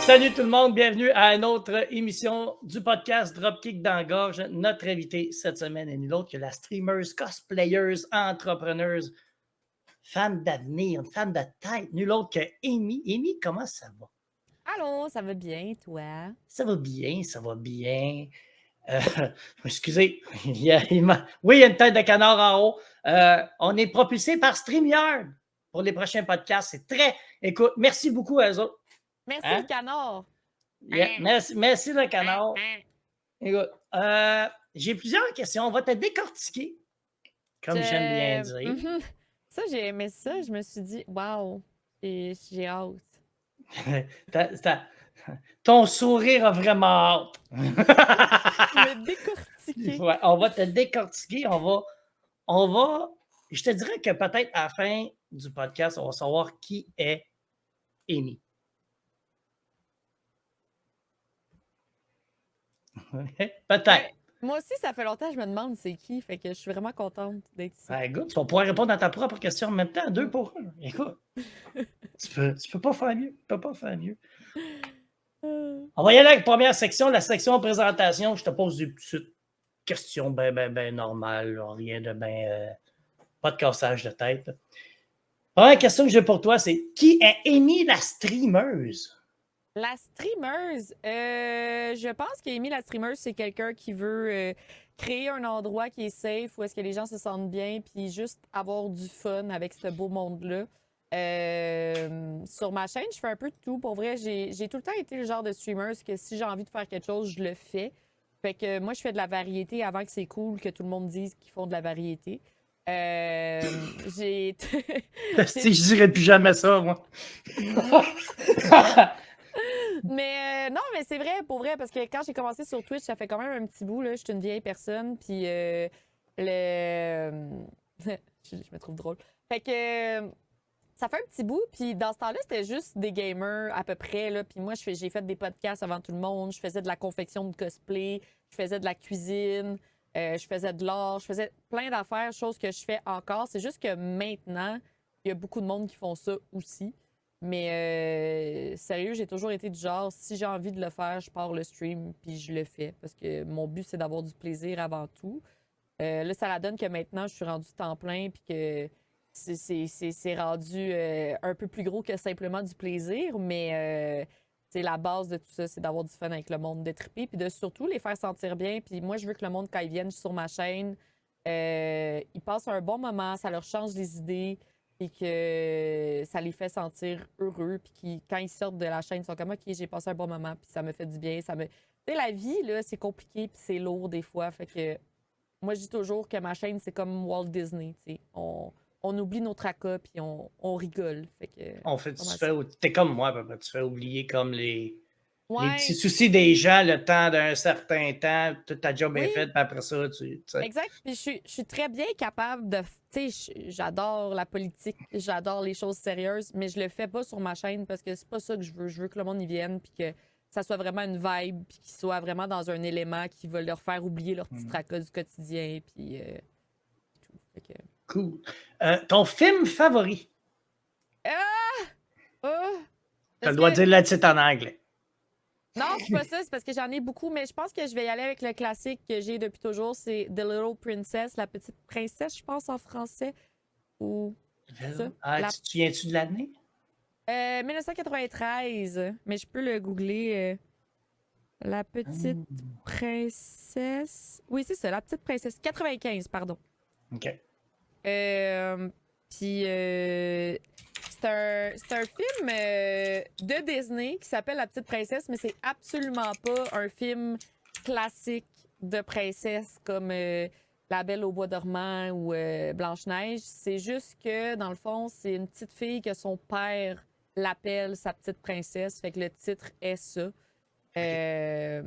Salut tout le monde, bienvenue à une autre émission du podcast Dropkick dans la gorge. Notre invité cette semaine est nul autre que la streameuse, cosplayers, entrepreneuse, femme d'avenir, femme de tête, nul autre que Amy. Amy, comment ça va? Allô, ça va bien, toi? Ça va bien, ça va bien. Excusez, oui, il y a une tête de canard en haut. On est propulsé par StreamYard pour les prochains podcasts. C'est très... Écoute, merci beaucoup à eux autres. Merci Hein? le canard. Yeah, merci le canard. Écoute, j'ai plusieurs questions. On va te décortiquer, comme j'aime bien dire. Ça, j'ai aimé ça. Je me suis dit, waouh, j'ai hâte. Ton sourire a vraiment hâte. Me décortiquer. Ouais, on va te décortiquer. Je te dirais que peut-être à la fin du podcast, on va savoir qui est Amy. Peut-être. Moi aussi, ça fait longtemps que je me demande c'est qui, fait que je suis vraiment contente d'être ici. Écoute, tu vas pouvoir répondre à ta propre question en même temps, 2 pour 1. Écoute, tu peux pas faire mieux. On va y aller avec la première section, la section présentation. Je te pose des petites questions ben normales, rien de pas de cassage de tête. La première question que j'ai pour toi, c'est qui est Amy la streameuse? La streameuse, je pense qu'Amy la streameuse, c'est quelqu'un qui veut créer un endroit qui est safe, où est-ce que les gens se sentent bien, puis juste avoir du fun avec ce beau monde-là. Sur ma chaîne, je fais un peu de tout. Pour vrai, j'ai tout le temps été le genre de streamer que si j'ai envie de faire quelque chose, je le fais. Fait que moi, je fais de la variété avant que c'est cool que tout le monde dise qu'ils font de la variété. Je dirais plus jamais ça, moi. Mais non, mais c'est vrai, pour vrai, parce que quand j'ai commencé sur Twitch, ça fait quand même un petit bout, là. Je suis une vieille personne, puis je me trouve drôle. Fait que ça fait un petit bout, puis dans ce temps-là, c'était juste des gamers à peu près, là. Puis moi, j'ai fait des podcasts avant tout le monde, je faisais de la confection de cosplay, je faisais de la cuisine, je faisais de l'art, je faisais plein d'affaires, choses que je fais encore. C'est juste que maintenant, il y a beaucoup de monde qui font ça aussi. Mais sérieux, j'ai toujours été du genre, si j'ai envie de le faire, je pars le stream, puis je le fais. Parce que mon but, c'est d'avoir du plaisir avant tout. Là, ça la donne que maintenant, je suis rendue temps plein, puis que c'est rendu un peu plus gros que simplement du plaisir. Mais la base de tout ça, c'est d'avoir du fun avec le monde, de triper, puis de surtout les faire sentir bien. Puis moi, je veux que le monde, quand ils viennent sur ma chaîne, ils passent un bon moment, ça leur change les idées, et que ça les fait sentir heureux, puis quand ils sortent de la chaîne, ils sont comme « OK, j'ai passé un bon moment, puis ça me fait du bien. » Tu sais, la vie, là, c'est compliqué, puis c'est lourd des fois. Fait que moi, je dis toujours que ma chaîne, c'est comme Walt Disney, tu sais. On oublie nos tracas, puis on rigole. Fait que, t'es comme moi, tu fais oublier comme les ouais. petits soucis des gens le temps d'un certain temps, toute ta job est faite, puis après ça, tu sais. Exact. Puis je suis très bien capable de. Tu sais, j'adore la politique, j'adore les choses sérieuses, mais je le fais pas sur ma chaîne parce que c'est pas ça que je veux. Je veux que le monde y vienne, puis que ça soit vraiment une vibe, puis qu'ils soient vraiment dans un élément qui va leur faire oublier leur petit tracas du quotidien, puis tout. Fait que... Cool. Ton film favori? T'as le droit de dire le titre en anglais. Non, c'est pas ça, c'est parce que j'en ai beaucoup, mais je pense que je vais y aller avec le classique que j'ai depuis toujours, c'est The Little Princess, la petite princesse, je pense, en français. Ou ça. Tu te souviens-tu de l'année? 1993, mais je peux le googler. La petite princesse. Oui, c'est ça, la petite princesse. 95, pardon. OK. Puis c'est un film de Disney qui s'appelle La Petite Princesse, mais c'est absolument pas un film classique de princesse comme La Belle au bois dormant ou Blanche-Neige. C'est juste que, dans le fond, c'est une petite fille que son père l'appelle sa petite princesse. Fait que le titre est ça. C'est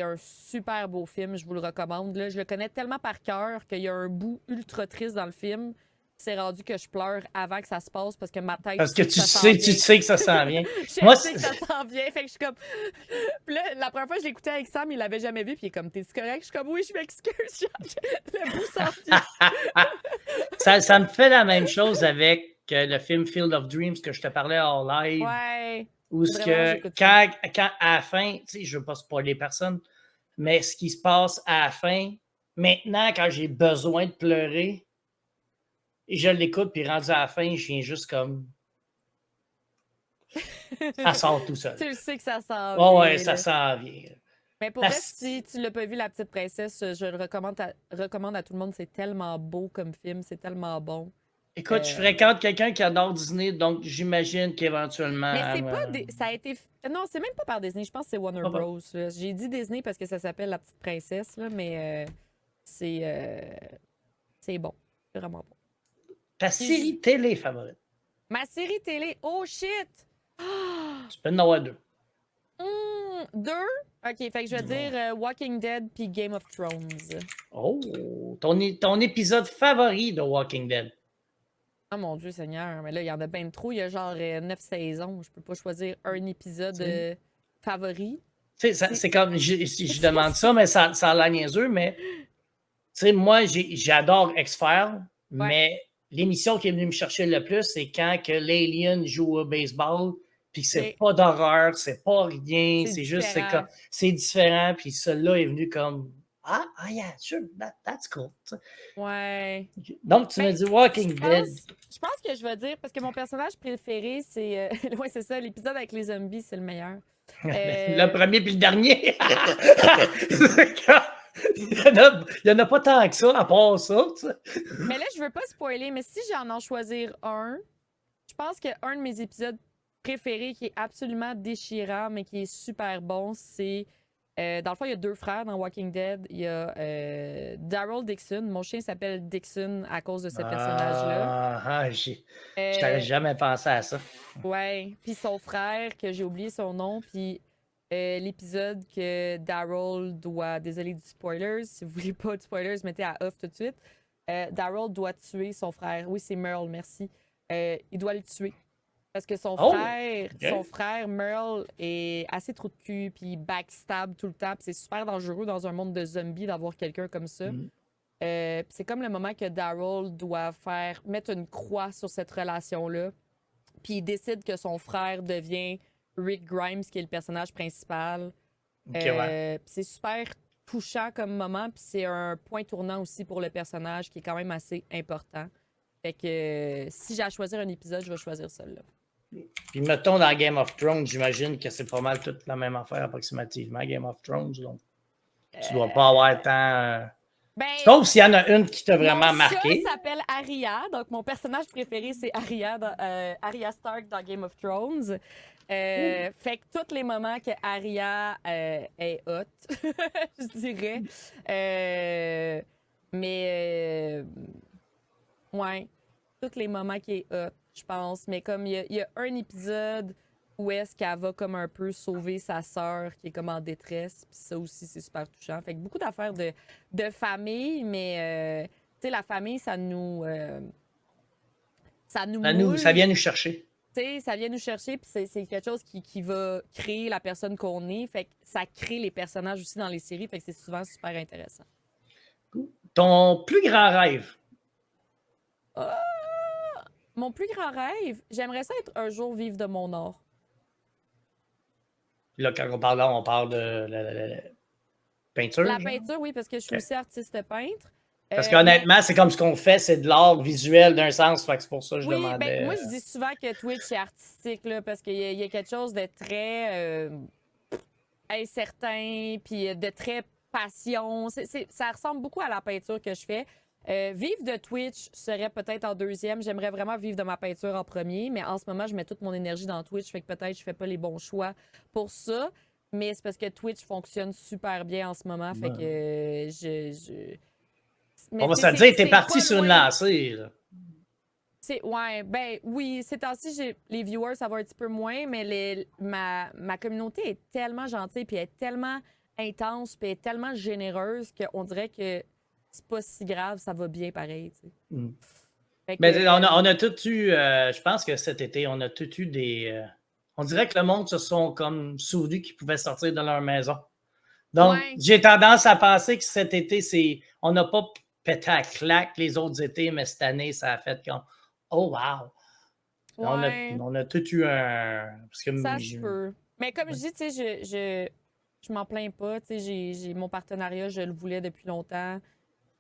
un super beau film, je vous le recommande. Là, je le connais tellement par cœur qu'il y a un bout ultra triste dans le film. C'est rendu que je pleure avant que ça se passe parce que ma tête... Parce que tu sais que ça s'en vient. Je sais que ça s'en vient, fait que je suis comme... Puis là, la première fois que je l'écoutais avec Sam, il l'avait jamais vu, puis il est comme, t'es-tu correct? Je suis comme, oui, je m'excuse, le bout s'en vient. Ça me fait la même chose avec le film Field of Dreams que je te parlais en live. Ouais. Où ce Vraiment, que j'écoute ça. quand à la fin, tu sais, je veux pas spoiler personne, mais ce qui se passe à la fin, maintenant, quand j'ai besoin de pleurer, et je l'écoute, puis rendu à la fin, je viens juste comme. Ça sort tout seul. Tu le sais que ça s'en Oh ouais, vient, ça là. s'en vient. Mais pour vrai, si tu l'as pas vu, La Petite Princesse, je le recommande à tout le monde. C'est tellement beau comme film, c'est tellement bon. Écoute, je fréquente quelqu'un qui adore Disney, donc j'imagine qu'éventuellement. Mais c'est pas ça a été non, c'est même pas par Disney, je pense que c'est Warner Pas bon. Bros. Là. J'ai dit Disney parce que ça s'appelle La Petite Princesse là, mais c'est bon, c'est vraiment bon. Ta série télé favorite? Ma série télé, oh shit! Ah! Tu peux en avoir deux. Deux? OK, fait que je vais Dis-moi. dire Walking Dead puis Game of Thrones. Oh, ton épisode favori de Walking Dead? Oh mon Dieu Seigneur, mais là, il y en a bien trop. Il y a genre 9 saisons. Je peux pas choisir un épisode favori. Tu sais, c'est comme, si je demande ça, mais ça a l'air niaiseux, mais tu sais, moi, j'adore X-Files, Ouais. mais l'émission qui est venue me chercher le plus, c'est quand que l'alien joue au baseball, puis c'est pas d'horreur, c'est pas rien, c'est juste, c'est différent, puis celui-là est venu comme, yeah, sure, that's cool. Ouais. Donc, tu me dis Walking Dead. Je pense que je vais dire, parce que mon personnage préféré, c'est. Ouais, c'est ça, l'épisode avec les zombies, c'est le meilleur. Le premier puis le dernier. Il n'y en a pas tant que ça, à part ça. Mais là, je veux pas spoiler, mais si j'en en choisir un, je pense qu'un de mes épisodes préférés qui est absolument déchirant, mais qui est super bon, c'est. Dans le fond, il y a deux frères dans Walking Dead. Il y a Daryl Dixon. Mon chien s'appelle Dixon à cause de ce personnage-là. J'avais jamais pensé à ça. Ouais. Puis son frère, que j'ai oublié son nom, puis l'épisode que Daryl doit. Désolé du spoilers. Si vous voulez pas de spoilers, mettez à off tout de suite. Daryl doit tuer son frère. Oui, c'est Merle, merci. Il doit le tuer. Parce que son frère Merle est assez trou de cul, puis il backstab tout le temps, puis c'est super dangereux dans un monde de zombies d'avoir quelqu'un comme ça. C'est comme le moment que Daryl doit mettre une croix sur cette relation-là, puis il décide que son frère devient Rick Grimes, qui est le personnage principal. C'est super touchant comme moment, puis c'est un point tournant aussi pour le personnage qui est quand même assez important. Fait que si j'ai à choisir un épisode, je vais choisir celui-là. Puis mettons dans Game of Thrones, j'imagine que c'est pas mal toute la même affaire approximativement, Game of Thrones. Donc, tu dois pas avoir tant. Sauf s'il y en a une qui t'a vraiment marqué. Mon chat s'appelle Arya, donc mon personnage préféré c'est Arya, Arya Stark dans Game of Thrones. Fait que tous les moments que Arya est hot, je dirais. Ouais, tous les moments qui est hot, je pense. Mais comme il y a un épisode où est-ce qu'elle va comme un peu sauver sa sœur qui est comme en détresse. Puis ça aussi, c'est super touchant. Fait que beaucoup d'affaires de famille, mais tu sais, la famille, ça nous moule. Ça vient nous chercher. Tu sais, ça vient nous chercher, puis c'est quelque chose qui va créer la personne qu'on est. Fait que ça crée les personnages aussi dans les séries. Fait que c'est souvent super intéressant. Ton plus grand rêve? Mon plus grand rêve, j'aimerais ça être un jour vivre de mon art. Là, quand on parle de la peinture. La peinture, oui, parce que je suis aussi artiste peintre. Parce qu'honnêtement, c'est comme ce qu'on fait, c'est de l'art visuel d'un sens, fait que c'est pour ça que je demandais. Ben, moi, je dis souvent que Twitch est artistique, là, parce qu'il y a quelque chose de très incertain, puis de très passion. Ça ressemble beaucoup à la peinture que je fais. Vivre de Twitch serait peut-être en deuxième. J'aimerais vraiment vivre de ma peinture en premier, mais en ce moment, je mets toute mon énergie dans Twitch, fait que peut-être je fais pas les bons choix pour ça. Mais c'est parce que Twitch fonctionne super bien en ce moment, fait que on va se le dire, t'es parti sur une lancée. Là. Ouais, ben oui, ces temps-ci, les viewers, ça va un petit peu moins, mais ma communauté est tellement gentille, puis elle est tellement intense, puis elle est tellement généreuse qu'on dirait que c'est pas si grave, ça va bien pareil. Tu sais. Mais on a tout eu, je pense que cet été, on a tout eu des. On dirait que le monde se sont comme souvenus qu'ils pouvaient sortir de leur maison. Donc, j'ai tendance à penser que cet été, on n'a pas pété à claque les autres étés, mais cette année, ça a fait comme oh wow! Ouais, On a tout eu un. Parce que ça se peut. Mais comme Ouais. je dis, tu sais, je m'en plains pas. Tu sais, j'ai mon partenariat, je le voulais depuis longtemps.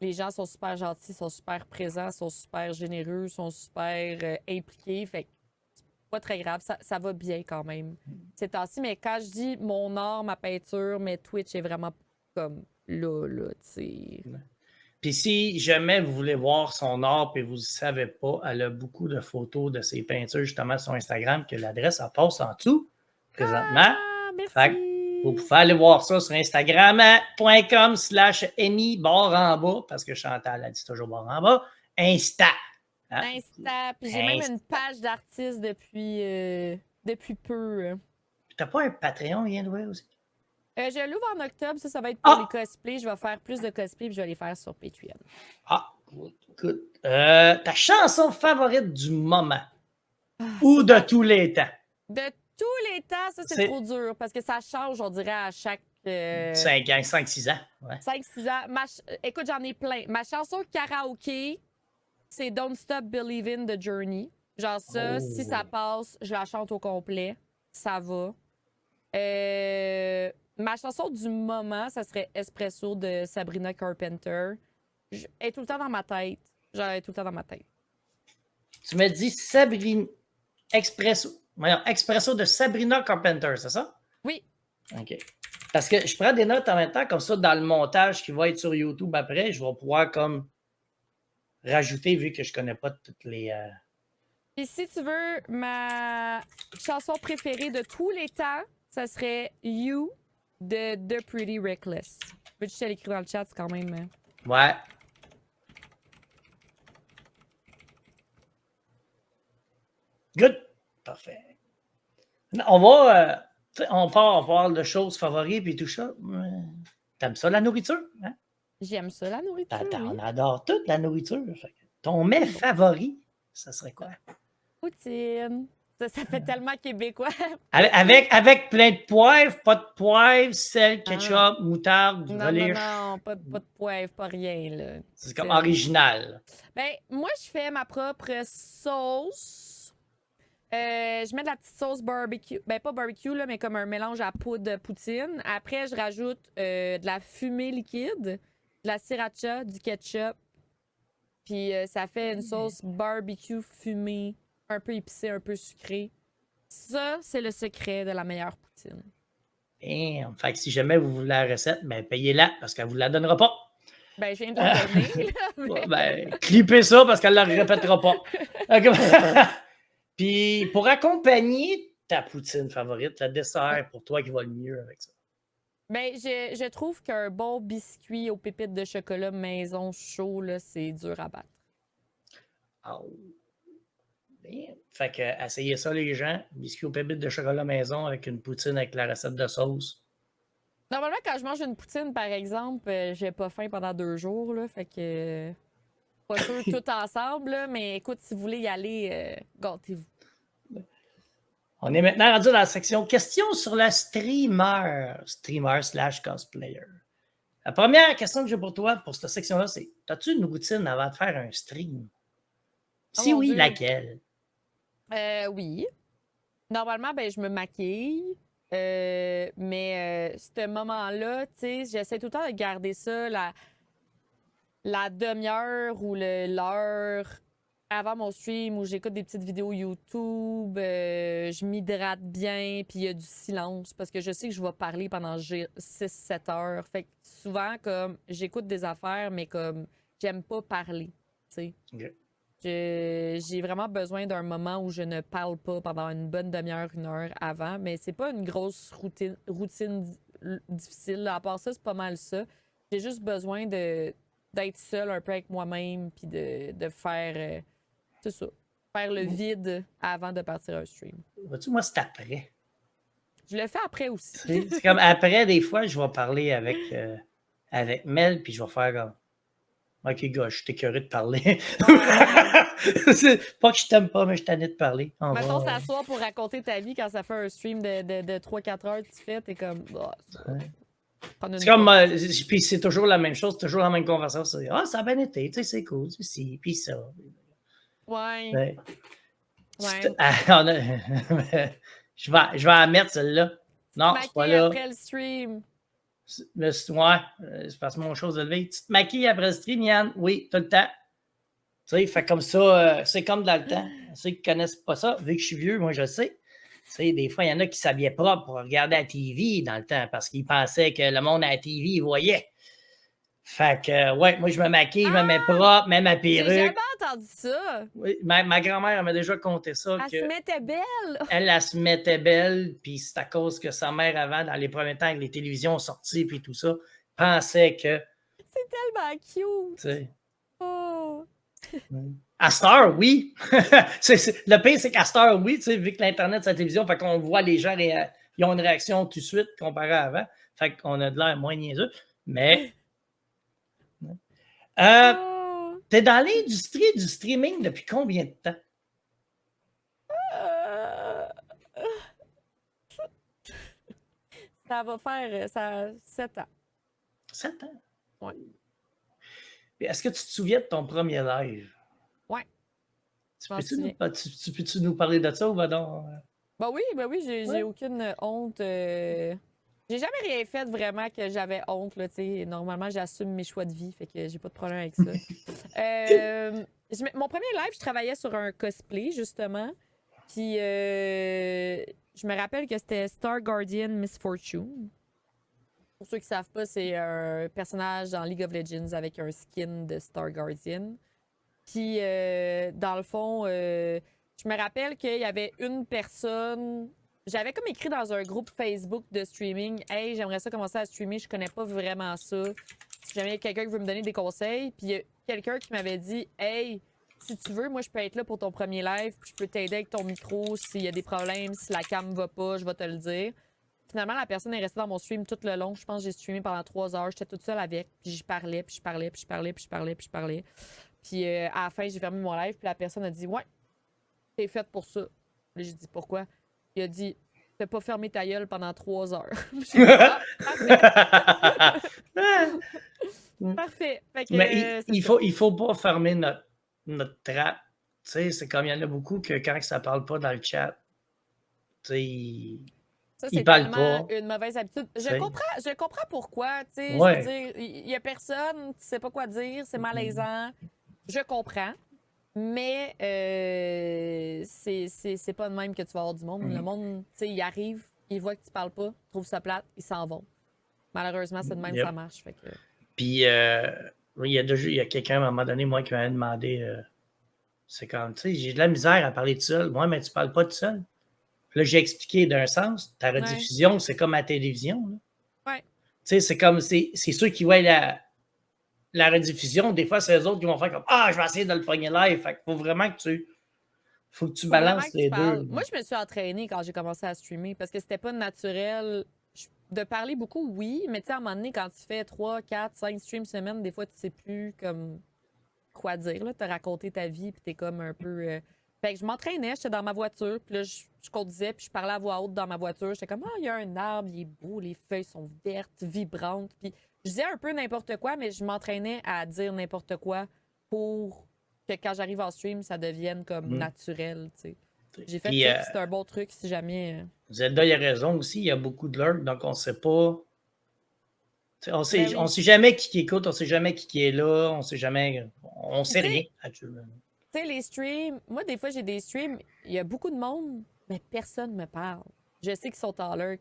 Les gens sont super gentils, sont super présents, sont super généreux, sont super impliqués. Fait que c'est pas très grave, ça va bien quand même ces temps-ci. Mais quand je dis mon art, ma peinture, mais Twitch est vraiment comme là, tu sais. Puis si jamais vous voulez voir son art et vous ne savez pas, elle a beaucoup de photos de ses peintures justement sur Instagram, que l'adresse, elle passe en dessous présentement. Ah, Fait que merci! vous pouvez aller voir ça sur Instagram.com/Amy barre en bas, parce que Chantal a dit toujours barre en bas. Insta. Hein? Insta. Puis j'ai même une page d'artiste depuis peu. T'as pas un Patreon, rien de vrai aussi? Je l'ouvre en octobre, ça va être pour les cosplays. Je vais faire plus de cosplays puis je vais les faire sur Patreon. Ah, good. Ta chanson favorite du moment ou de tous les temps? De tous les temps, ça c'est trop dur parce que ça change, on dirait, à chaque 5-6 ans. Ouais. 5-6 ans. Écoute, j'en ai plein. Ma chanson karaoké, c'est Don't Stop Believing the Journey. Genre ça, si ça passe, je la chante au complet. Ça va. Ma chanson du moment, ça serait Espresso de Sabrina Carpenter. Elle est tout le temps dans ma tête. Genre, elle est tout le temps dans ma tête. Tu me dis Sabrina Expresso de Sabrina Carpenter, c'est ça? Oui. OK. Parce que je prends des notes en même temps, comme ça, dans le montage qui va être sur YouTube après, je vais pouvoir comme rajouter, vu que je connais pas toutes les... Et si tu veux, ma chanson préférée de tous les temps, ça serait You de The Pretty Reckless. Peux-tu te l'écrire dans le chat, c'est quand même... Ouais. Good. Parfait. On va... on parle de choses favorites et tout ça. T'aimes ça, la nourriture? Hein? J'aime ça, la nourriture. On oui. adore toute la nourriture. Ton mets favori, ça serait quoi? Poutine. Ça fait tellement québécois. Avec plein de poivre, pas de poivre, sel, ketchup, moutarde, relish. Non, pas de poivre, pas rien. Là. C'est comme original. Ben, moi, je fais ma propre sauce. Je mets de la petite sauce barbecue. Ben, pas barbecue, là, mais comme un mélange à poudre de poutine. Après, je rajoute de la fumée liquide, de la sriracha, du ketchup. Puis ça fait une sauce barbecue fumée, un peu épicée, un peu sucrée. Ça, c'est le secret de la meilleure poutine. Damn. Fait que si jamais vous voulez la recette, ben payez-la parce qu'elle ne vous la donnera pas. Ben, je viens de la donner. Là, mais... Ben, clippez ça parce qu'elle ne la répétera pas. Puis pour accompagner ta poutine favorite, le dessert pour toi qui va le mieux avec ça. Ben, je trouve qu'un bon biscuit aux pépites de chocolat maison chaud, là, c'est dur à battre. Oh. Bien. Fait que essayez ça, les gens. Biscuit aux pépites de chocolat maison avec une poutine avec la recette de sauce. Normalement, quand je mange une poutine, par exemple, j'ai pas faim pendant 2 jours, là, fait que pas sûr tout ensemble, là, mais écoute, si vous voulez y aller, gâtez-vous. On est maintenant rendu dans la section questions sur la streamer / cosplayer. La première question que j'ai pour toi, pour cette section-là, c'est: as-tu une routine avant de faire un stream? Si oui, Dieu. laquelle? Oui. Normalement, ben, je me maquille. Mais ce moment-là, tu sais, j'essaie tout le temps de garder ça, la demi-heure ou l'heure avant mon stream où j'écoute des petites vidéos YouTube, je m'hydrate bien, puis il y a du silence parce que je sais que je vais parler pendant 6-7 heures. Fait que souvent, comme, j'écoute des affaires, mais comme, j'aime pas parler, tu sais. Okay. J'ai vraiment besoin d'un moment où je ne parle pas pendant une bonne demi-heure, 1 heure avant, mais c'est pas une grosse routine difficile. À part ça, c'est pas mal ça. J'ai juste besoin d'être seule un peu avec moi-même, puis de faire, c'est ça, faire le vide avant de partir un stream. Vois-tu, moi, c'est après. Je le fais après aussi. C'est comme après, des fois, je vais parler avec Mel, puis je vais faire comme: OK, gars, je suis écœuré de parler. C'est pas que je t'aime pas, mais je t'en ai de parler. Mettons, s'asseoir pour raconter ta vie quand ça fait un stream de 3-4 heures, tu fais, t'es comme... c'est comme... puis c'est toujours la même chose, c'est toujours la même conversation. C'est: ah, ça a bien été, tu sais, c'est cool, ceci, puis ça. Ouais. Ouais. Je vais la mettre, celle-là. Non, c'est pas Maquiller là. après le stream. Ouais, c'est parce que mon chose de lever. Tu te maquilles après le stream, Yann? Oui, tout le temps. Tu sais, fait comme ça, c'est comme dans le temps. Ceux qui ne connaissent pas ça, vu que je suis vieux, moi, je sais. Tu sais, des fois, il y en a qui s'habillaient propre pour regarder la TV dans le temps parce qu'ils pensaient que le monde à la TV, il voyait. Fait que, ouais, moi, je me maquille, je me mets propre, même ma J'ai jamais perruque. entendu ça. Oui, ma grand-mère, elle m'a déjà conté ça. Elle se mettait belle. Elle se mettait belle, puis c'est à cause que sa mère, avant, dans les premiers temps, que les télévisions sont sorties, puis tout ça, pensait que, C'est tellement cute. tu sais, Oh. à Star, oui. Le pire, c'est qu'à Star, oui, tu sais, vu que l'Internet, c'est la télévision, fait qu'on voit les gens, ils ont une réaction tout de suite comparé à avant. Fait qu'on a de l'air moins niaiseux. Mais, Oh. t'es dans l'industrie du streaming depuis combien de temps? Ça va faire 7 ans. 7 ans? Ouais. Est-ce que tu te souviens de ton premier live? Ouais. Tu peux-tu nous parler de ça ou va donc? Ben oui, j'ai aucune honte. J'ai jamais rien fait vraiment que j'avais honte. Là, normalement, j'assume mes choix de vie, fait que j'ai pas de problème avec ça. Mon premier live, je travaillais sur un cosplay, justement. Puis je me rappelle que c'était Star Guardian Miss Fortune. Pour ceux qui savent pas, c'est un personnage dans League of Legends avec un skin de Star Guardian. Puis, dans le fond, je me rappelle qu'il y avait une personne. J'avais comme écrit dans un groupe Facebook de streaming: Hey, j'aimerais ça commencer à streamer, je connais pas vraiment ça. Si jamais il y a quelqu'un qui veut me donner des conseils. Puis, il y a quelqu'un qui m'avait dit: Hey, si tu veux, moi, je peux être là pour ton premier live, puis je peux t'aider avec ton micro s'il y a des problèmes, si la cam va pas, je vais te le dire. Finalement, la personne est restée dans mon stream tout le long. Je pense que j'ai streamé pendant 3 heures. J'étais toute seule avec. Puis je parlais, puis je parlais, puis je parlais, puis je parlais, puis je parlais. Puis à la fin, j'ai fermé mon live. Puis la personne a dit: Ouais, t'es faite pour ça. Puis j'ai dit: Pourquoi? Il a dit: Fais pas fermer ta gueule pendant 3 heures. J'ai dit: Ah, parfait. Parfait. Fait que, mais il faut pas fermer notre trappe. Tu sais, c'est comme il y en a beaucoup que quand ça parle pas dans le chat, tu sais, ça, c'est tellement une mauvaise habitude. Je comprends pourquoi. Tu sais, ouais. Je veux dire, il y a personne, tu sais pas quoi dire, c'est malaisant. Je comprends. Mais c'est pas de même que tu vas avoir du monde. Le monde, tu sais, il arrive, il voit que tu parles pas, trouve ça plate, ils s'en vont. Malheureusement, c'est de même que ça marche. Fait que... Puis, il y a quelqu'un à un moment donné, moi, qui m'avait demandé, c'est comme, tu sais, j'ai de la misère à parler tout seul. Moi, mais tu parles pas tout seul. Puis là, j'ai expliqué d'un sens, ta rediffusion, c'est comme à télévision. Là. Ouais. Tu sais, c'est comme, c'est ceux qui voient la rediffusion, des fois, c'est eux autres qui vont faire comme: Ah, je vais essayer de le pogner live. Fait qu'il faut vraiment que tu balances les deux. Moi, je me suis entraînée quand j'ai commencé à streamer parce que c'était pas naturel. De parler beaucoup, oui, mais tu sais, à un moment donné, quand tu fais 3, 4, 5 streams semaine, des fois, tu sais plus comme quoi dire. Tu as raconté ta vie, puis t'es comme un peu. Fait que je m'entraînais, j'étais dans ma voiture, puis là, je conduisais, puis je parlais à voix haute dans ma voiture. J'étais comme: Ah, il y a un arbre, il est beau, les feuilles sont vertes, vibrantes. Puis je disais un peu n'importe quoi, mais je m'entraînais à dire n'importe quoi pour que quand j'arrive en stream, ça devienne comme naturel, tu sais. J'ai fait ça, c'est un bon truc si jamais. Zelda, il a raison aussi, il y a beaucoup de lurks, donc on ne sait pas. On sait jamais qui écoute, on sait jamais qui est là, on sait jamais. On sait rien, actuellement. Tu sais, les streams, moi, des fois, j'ai des streams, il y a beaucoup de monde, mais personne ne me parle. Je sais qu'ils sont en lurk.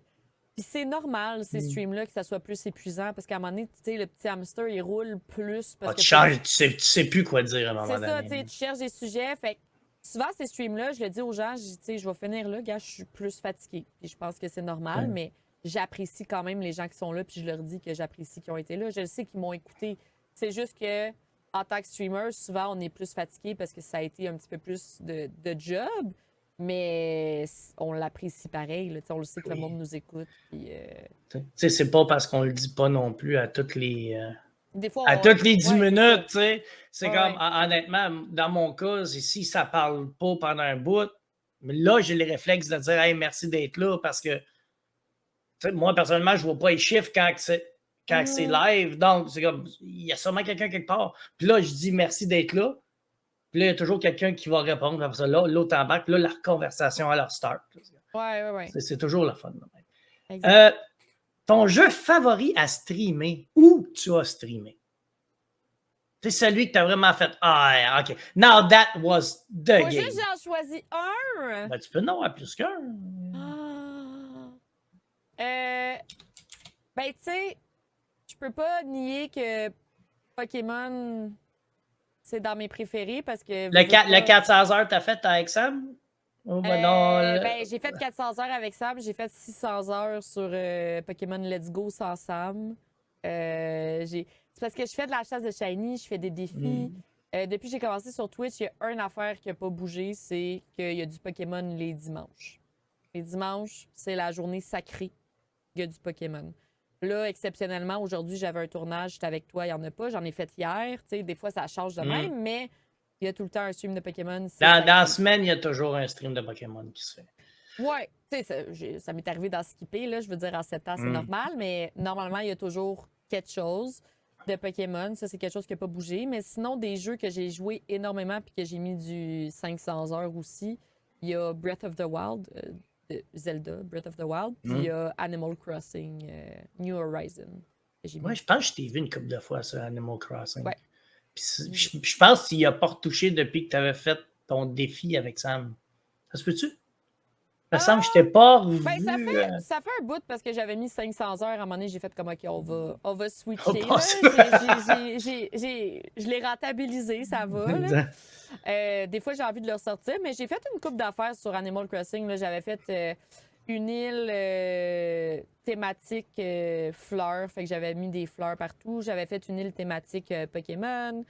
Puis c'est normal, ces streams-là, que ça soit plus épuisant, parce qu'à un moment donné, tu sais, le petit hamster, il roule plus. Parce que tu sais plus quoi dire à un moment donné. C'est ça, tu sais, tu cherches des sujets. Fait que souvent, ces streams-là, je le dis aux gens, je dis, tu sais, je vais finir là, gars, je suis plus fatiguée. Puis je pense que c'est normal, mais j'apprécie quand même les gens qui sont là, puis je leur dis que j'apprécie qu'ils ont été là. Je le sais qu'ils m'ont écouté. C'est juste que, en tant que streamer, souvent, on est plus fatigué parce que ça a été un petit peu plus de job. Mais on l'apprécie pareil. Là, on le sait que le monde nous écoute. Puis, c'est pas parce qu'on le dit pas non plus à toutes les. Des fois, toutes les 10 minutes, tu sais. C'est comme, ouais. honnêtement, dans mon cas, si ça parle pas pendant un bout, mais là, j'ai le réflexe de dire: Hey, merci d'être là, parce que moi, personnellement, je vois pas les chiffres quand c'est live. Donc, c'est comme, il y a sûrement quelqu'un quelque part. Puis là, je dis merci d'être là. Puis là, il y a toujours quelqu'un qui va répondre. Après ça, là, l'autre embarque. Là, la conversation à leur start. Ouais. C'est toujours le fun. Exact. Ton jeu favori à streamer, où tu as streamé? C'est celui que tu as vraiment fait. Ah, OK. Now that was the Moi, game. juste, j'en choisis un. Ben, tu peux en avoir plus qu'un. Ben, tu sais, je peux pas nier que Pokémon, c'est dans mes préférés parce que. Le 400 heures, t'as fait avec Sam? Oh, ben non. Ben, j'ai fait 400 heures avec Sam, j'ai fait 600 heures sur Pokémon Let's Go sans Sam. C'est parce que je fais de la chasse de shiny, je fais des défis. Depuis que j'ai commencé sur Twitch, il y a une affaire qui n'a pas bougé, c'est qu'il y a du Pokémon les dimanches. Les dimanches, c'est la journée sacrée. Il y a du Pokémon. Là, exceptionnellement, aujourd'hui, j'avais un tournage, j'étais avec toi, il n'y en a pas. J'en ai fait hier. Tu sais, des fois, ça change de même, mais il y a tout le temps un stream de Pokémon. Dans la semaine, il y a toujours un stream de Pokémon qui se fait. Ouais, tu sais, ça m'est arrivé d'en skipper, là, je veux dire, en 7 ans, c'est normal, mais normalement, il y a toujours quelque chose de Pokémon. Ça, c'est quelque chose qui n'a pas bougé. Mais sinon, des jeux que j'ai joué énormément puis que j'ai mis du 500 heures aussi, il y a Breath of the Wild, Zelda, Breath of the Wild, puis il y a Animal Crossing, New Horizon. Ouais, je pense que je t'ai vu une couple de fois sur Animal Crossing. Ouais. Puis je pense qu'il n'a pas retouché depuis que tu avais fait ton défi avec Sam. Ça se peut-tu? Ça me semble que je t'ai pas revu. Ben, ça fait un bout parce que j'avais mis 500 heures. À un moment donné, j'ai fait comme, OK, on va switcher. Je l'ai rentabilisé, ça va. Là. Des fois, j'ai envie de le ressortir, mais j'ai fait une couple d'affaires sur Animal Crossing. J'avais fait une île thématique fleurs, fait que j'avais mis des fleurs partout. J'avais fait une île thématique Pokémon.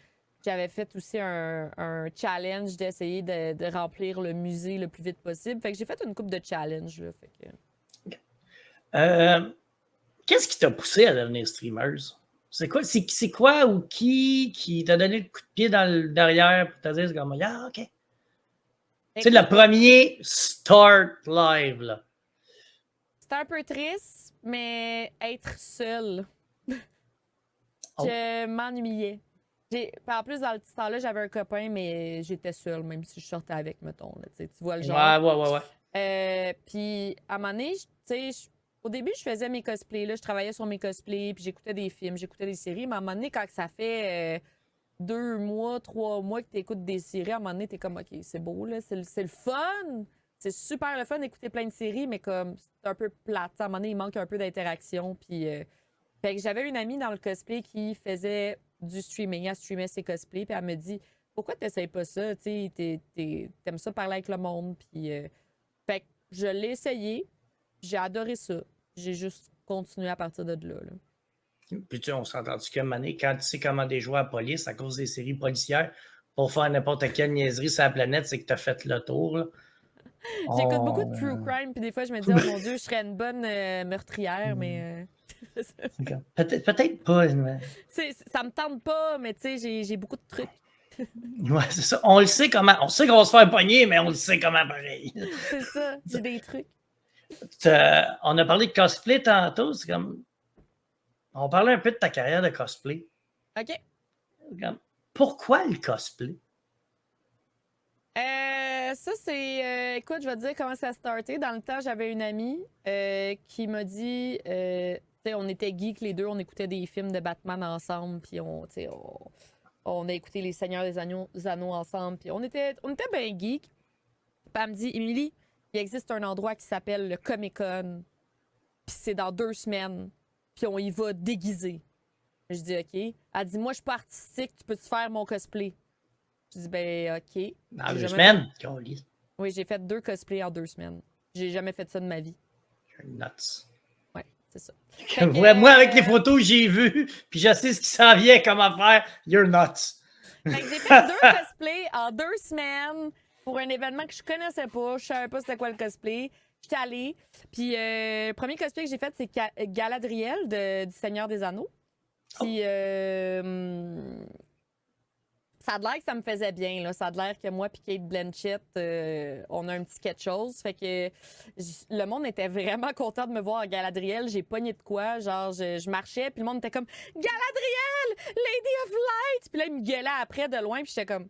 J'avais fait aussi un challenge d'essayer de remplir le musée le plus vite possible. Fait que j'ai fait une couple de challenges. Là, fait que... Qu'est-ce qui t'a poussé à devenir streamer? C'est quoi ou qui t'a donné le coup de pied derrière pour te dire comme ah, OK. C'est le premier start live. Là. C'était un peu triste, mais être seule. Je m'ennuyais. En plus, dans le petit temps-là, j'avais un copain, mais j'étais seule, même si je sortais avec, mettons. Là, tu vois le genre. Ouais. Puis, à un moment donné, au début, je faisais mes cosplays. Là, je travaillais sur mes cosplays, puis j'écoutais des films, j'écoutais des séries. Mais à un moment donné, quand ça fait 2 mois, 3 mois que tu écoutes des séries, à un moment donné, tu es comme, OK, c'est beau, là, c'est le fun. C'est super le fun d'écouter plein de séries, mais comme c'est un peu plate. À un moment donné, il manque un peu d'interaction. Puis, fait que j'avais une amie dans le cosplay qui faisait du streaming. Elle streamait ses cosplays, puis elle me dit pourquoi t'essayes pas ça? T'aimes ça parler avec le monde. Puis, fait que je l'ai essayé, j'ai adoré ça. J'ai juste continué à partir de là. Puis on s'entend-tu qu'à un moment donné, quand tu sais commander jouer à la police à cause des séries policières pour faire n'importe quelle niaiserie sur la planète, c'est que t'as fait le tour. Là. J'écoute beaucoup de true crime, puis des fois je me dis, oh mon Dieu, je serais une bonne meurtrière, mais. Peut-être pas. Mais... Ça me tente pas, mais tu sais, j'ai beaucoup de trucs. Ouais, c'est ça. On le sait comment. On sait qu'on va se faire pogner, mais on le sait comment pareil. C'est ça, j'ai des trucs. On a parlé de cosplay tantôt. C'est comme. On parlait un peu de ta carrière de cosplay. OK. Pourquoi le cosplay? Ça, c'est. Écoute, je vais te dire comment ça a starté. Dans le temps, j'avais une amie qui m'a dit. On était geeks les deux, on écoutait des films de Batman ensemble, puis on a écouté Les Seigneurs des Anneaux ensemble, puis on était bien geeks. Puis elle me dit, Émilie, il existe un endroit qui s'appelle le Comic-Con, puis c'est dans 2 semaines, puis on y va déguisé. Je dis, OK. Elle dit, moi, je suis pas artistique, tu peux-tu faire mon cosplay? Je dis, ben, OK. Dans 2 semaines? Oui, j'ai fait 2 cosplays en 2 semaines. J'ai jamais fait ça de ma vie. You're nuts. Ouais, c'est ça. Moi, avec les photos que j'ai vues, puis je sais ce qui s'en vient, comment faire, you're nuts. Fait que j'ai fait 2 cosplays en 2 semaines pour un événement que je connaissais pas. Je savais pas c'était quoi le cosplay. J'étais allée. Puis le premier cosplay que j'ai fait, c'est Galadriel du Seigneur des Anneaux. Puis ça a l'air que ça me faisait bien. Là. Ça a l'air que moi et Kate Blanchett, on a un petit quelque chose. Fait que le monde était vraiment content de me voir à Galadriel. J'ai pogné de quoi. Genre, je marchais, puis le monde était comme « Galadriel! Lady of Light! » Puis là, il me gueulait après de loin, puis j'étais comme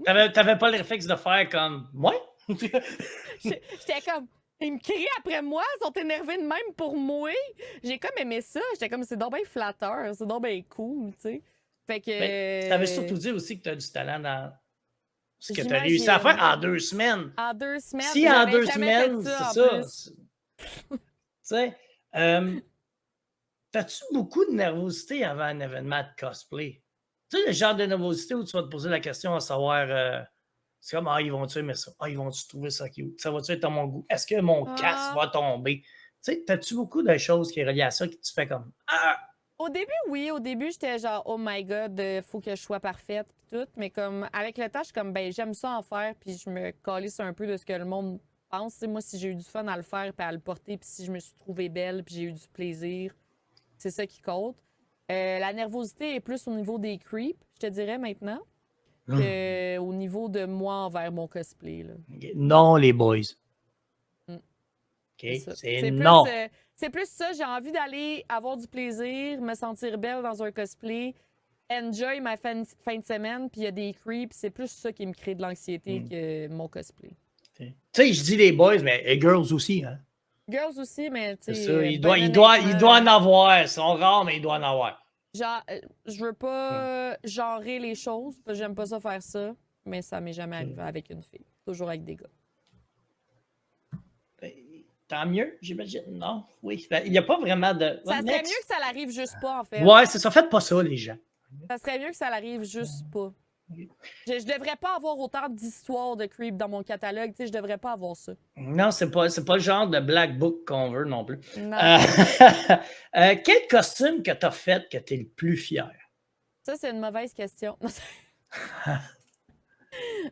T'avais pas le réflexe de faire comme moi? J'étais comme, ils me crient après moi, ils sont énervés de même pour moi. J'ai comme aimé ça. J'étais comme, c'est donc bien flatteur, c'est donc bien cool, tu sais. Fait que. Mais ça veut surtout dire aussi que tu as du talent dans ce que tu as réussi J'imagine. à faire en 2 semaines. En 2 semaines, Si en j'avais 2 jamais fait semaines, ça c'est en ça. plus. Tu sais, t'as-tu beaucoup de nervosité avant un événement de cosplay? Tu sais, le genre de nervosité où tu vas te poser la question à savoir, c'est comme, ils vont-tu aimer ça? Ils vont-tu trouver ça cute? Ça va-tu être à mon goût? Est-ce que mon casque va tomber? Tu sais, t'as-tu beaucoup de choses qui sont reliées à ça que tu fais comme, Au début, oui. Au début, j'étais genre, oh my god, faut que je sois parfaite, pis tout. Mais comme, avec le temps, je suis comme, ben, j'aime ça en faire, puis je me calisse un peu de ce que le monde pense. T'sais, moi, si j'ai eu du fun à le faire, puis à le porter, puis si je me suis trouvée belle, puis j'ai eu du plaisir, c'est ça qui compte. La nervosité est plus au niveau des creeps, je te dirais maintenant, qu'au niveau de moi envers mon cosplay. Là. non, les boys. Mm. OK? C'est non. C'est plus ça, j'ai envie d'aller avoir du plaisir, me sentir belle dans un cosplay, enjoy ma fin de semaine, puis il y a des creeps, c'est plus ça qui me crée de l'anxiété que mon cosplay. Tu sais, je dis les boys, mais les girls aussi. Hein? Girls aussi, mais tu C'est sais. ça, il doit en avoir. Ils sont rares, mais il doit en avoir. Genre, je veux pas genrer les choses, parce que j'aime pas ça faire ça, mais ça m'est jamais arrivé avec une fille. Toujours avec des gars. Ben, tant mieux, j'imagine. Non, oui. Il n'y a pas vraiment de. Ça serait mieux que ça l'arrive juste pas, en fait. Ouais, c'est ça. Faites pas ça, les gens. Ça serait mieux que ça l'arrive juste pas. Je devrais pas avoir autant d'histoires de creep dans mon catalogue. Tu sais, je devrais pas avoir ça. Non, c'est pas le genre de black book qu'on veut non plus. Non. Quel costume que tu as fait que tu es le plus fier? Ça, c'est une mauvaise question.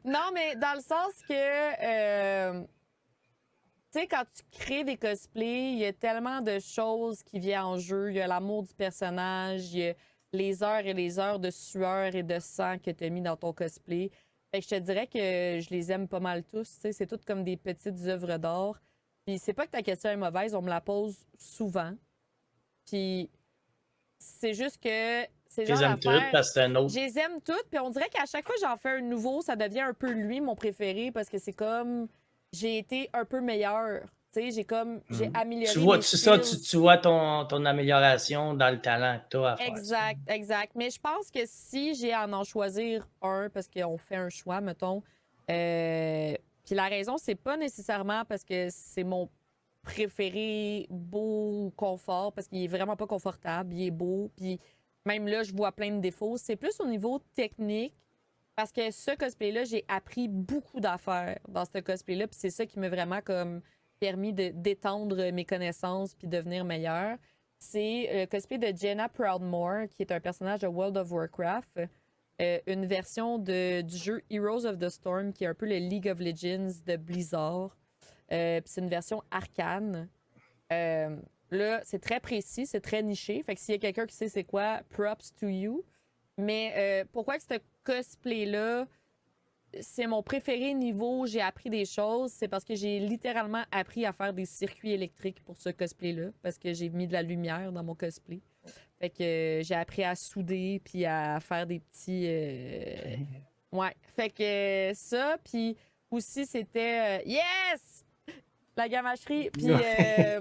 Non, mais dans le sens que, tu sais, quand tu crées des cosplays, il y a tellement de choses qui viennent en jeu. Il y a l'amour du personnage, il y a les heures et les heures de sueur et de sang que tu as mis dans ton cosplay. Fait que je te dirais que je les aime pas mal tous. Tu sais, c'est toutes comme des petites œuvres d'art. Puis c'est pas que ta question est mauvaise, on me la pose souvent. Puis c'est juste que c'est genre aime toutes parce que c'est un autre. Je les aime toutes, puis on dirait qu'à chaque fois que j'en fais un nouveau, ça devient un peu lui mon préféré parce que c'est comme j'ai été un peu meilleure. Tu sais, j'ai amélioré. Tu vois ton amélioration dans le talent que tu as à faire. Exact, exact. Mais je pense que si j'ai à en choisir un, parce qu'on fait un choix, mettons, puis la raison, c'est pas nécessairement parce que c'est mon préféré beau ou confort, parce qu'il est vraiment pas confortable, il est beau, puis même là, je vois plein de défauts. C'est plus au niveau technique, parce que ce cosplay-là, j'ai appris beaucoup d'affaires dans ce cosplay-là, puis c'est ça qui m'a vraiment comme permis d'étendre mes connaissances puis devenir meilleure. C'est le cosplay de Jenna Proudmore, qui est un personnage de World of Warcraft, une version du jeu Heroes of the Storm, qui est un peu le League of Legends de Blizzard. Puis c'est une version arcane. Là, c'est très précis, c'est très niché. Fait que s'il y a quelqu'un qui sait c'est quoi, props to you. Mais pourquoi que ce cosplay-là, c'est mon préféré niveau j'ai appris des choses, c'est parce que j'ai littéralement appris à faire des circuits électriques pour ce cosplay-là, parce que j'ai mis de la lumière dans mon cosplay. Fait que j'ai appris à souder puis à faire des petits... Ouais, fait que ça, puis aussi c'était... Yes! La gamacherie, puis... hey,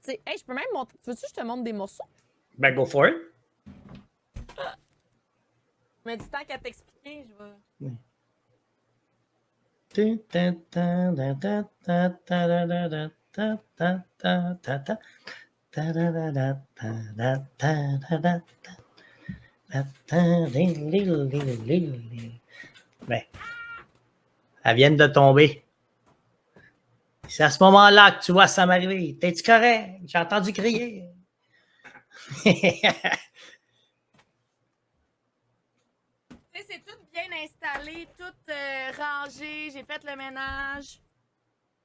je peux même montrer... Veux-tu que je te montre des morceaux? Ben, go for it. Mais du temps qu'à t'expliquer, je vais... Ben, elles viennent de tomber. C'est à ce moment-là que tu vois ça m'arriver. T'es-tu correct? J'ai entendu crier. C'est tout bien installé, tout rangé. J'ai fait le ménage.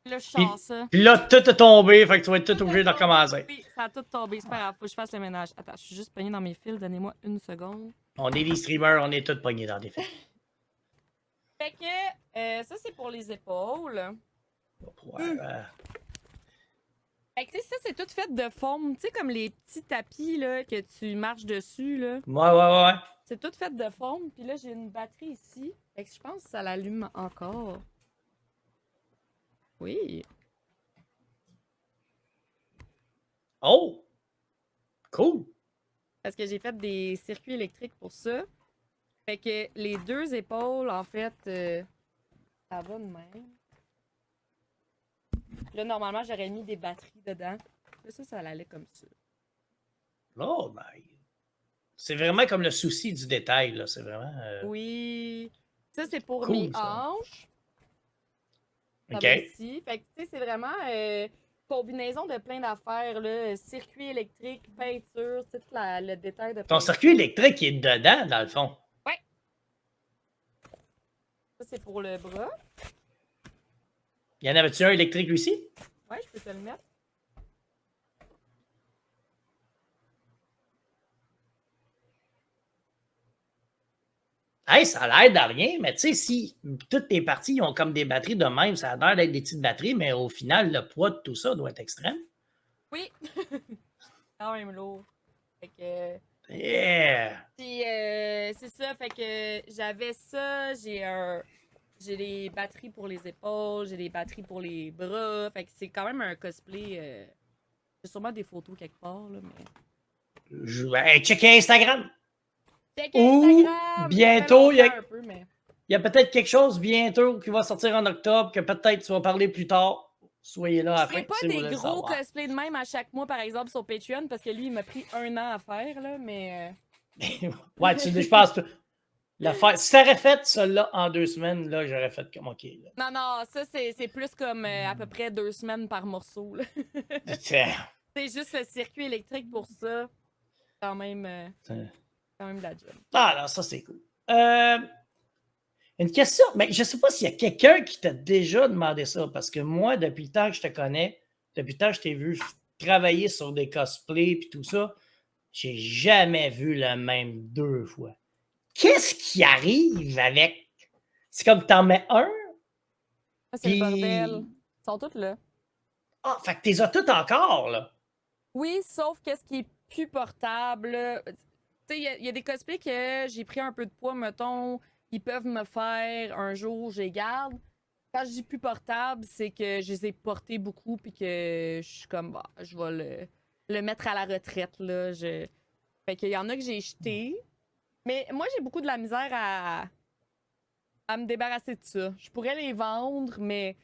Là, je sors ça. Puis là, tout est tombé, fait que tu vas être tout obligé de recommencer. Oui, ça a tout tombé. C'est pas grave, faut que je fasse le ménage. Attends, je suis juste pognée dans mes fils. Donnez-moi une seconde. On est des streamers, on est tous pognés dans des fils. Fait que ça, c'est pour les épaules. Fait Fait que, tu sais, ça, c'est tout fait de forme. Tu sais, comme les petits tapis là, que tu marches dessus. Là. Ouais. C'est tout fait de forme. Puis là, j'ai une batterie ici. Fait que je pense que ça l'allume encore. Oui. Oh! Cool! Parce que j'ai fait des circuits électriques pour ça. Fait que les deux épaules, en fait, ça va de même. Là, normalement, j'aurais mis des batteries dedans. Là, ça allait comme ça. Oh, my. C'est vraiment comme le souci du détail, là. C'est vraiment. Oui. Ça, c'est pour Cool, mes ça. hanches. Ça OK. va ici. Fait que, tu sais, c'est vraiment combinaison de plein d'affaires, là. Circuit électrique, peinture, tout le détail de Ton peinture. circuit électrique est dedans, dans le fond. Ouais. Ça, c'est pour le bras. Y en avait-tu un électrique aussi? Ouais, je peux te le mettre. Hey, ça a l'air de rien, mais tu sais, si toutes tes parties ont comme des batteries de même, ça a l'air d'être des petites batteries, mais au final, le poids de tout ça doit être extrême. Oui. Quand même lourd. Fait que. Yeah! Puis c'est ça, fait que j'avais ça, j'ai les batteries pour les épaules, j'ai les batteries pour les bras, fait que c'est quand même un cosplay. J'ai sûrement des photos quelque part, là, mais. Hey, checker Instagram! Check Ou Instagram! bientôt, Ça fait un peu, mais. il y a peut-être quelque chose bientôt qui va sortir en octobre que peut-être tu vas parler plus tard. Soyez là à la Je ferai fin pas si vous des voulez le gros savoir. cosplays de même à chaque mois, par exemple, sur Patreon, parce que lui, il m'a pris 1 an à faire, là, mais. Ouais, je pense que si t'aurais fait celle-là en 2 semaines, là, j'aurais fait comme OK. Là. Non, ça, c'est plus comme à peu près 2 semaines par morceau, là. C'est juste le circuit électrique pour ça. Quand même de la job. Ah, non, ça, c'est cool. Une question, mais je ne sais pas s'il y a quelqu'un qui t'a déjà demandé ça, parce que moi, depuis le temps que je te connais, depuis le temps que je t'ai vu travailler sur des cosplays et tout ça, j'ai jamais vu le même 2 fois. Qu'est-ce qui arrive avec? C'est comme t'en mets un, C'est le puis... bordel. Ils sont tous là. Ah, fait que t'es as toutes encore, là. Oui, sauf qu'est-ce qui est plus portable. Tu sais, il y a des cosplays que j'ai pris un peu de poids, mettons, ils peuvent me faire un jour, je les garde. Quand je dis plus portable, c'est que je les ai portés beaucoup puis que je suis comme, bah, je vais le mettre à la retraite, là. Fait qu'il y en a que j'ai jeté. Mais moi, j'ai beaucoup de la misère à me débarrasser de ça. Je pourrais les vendre, mais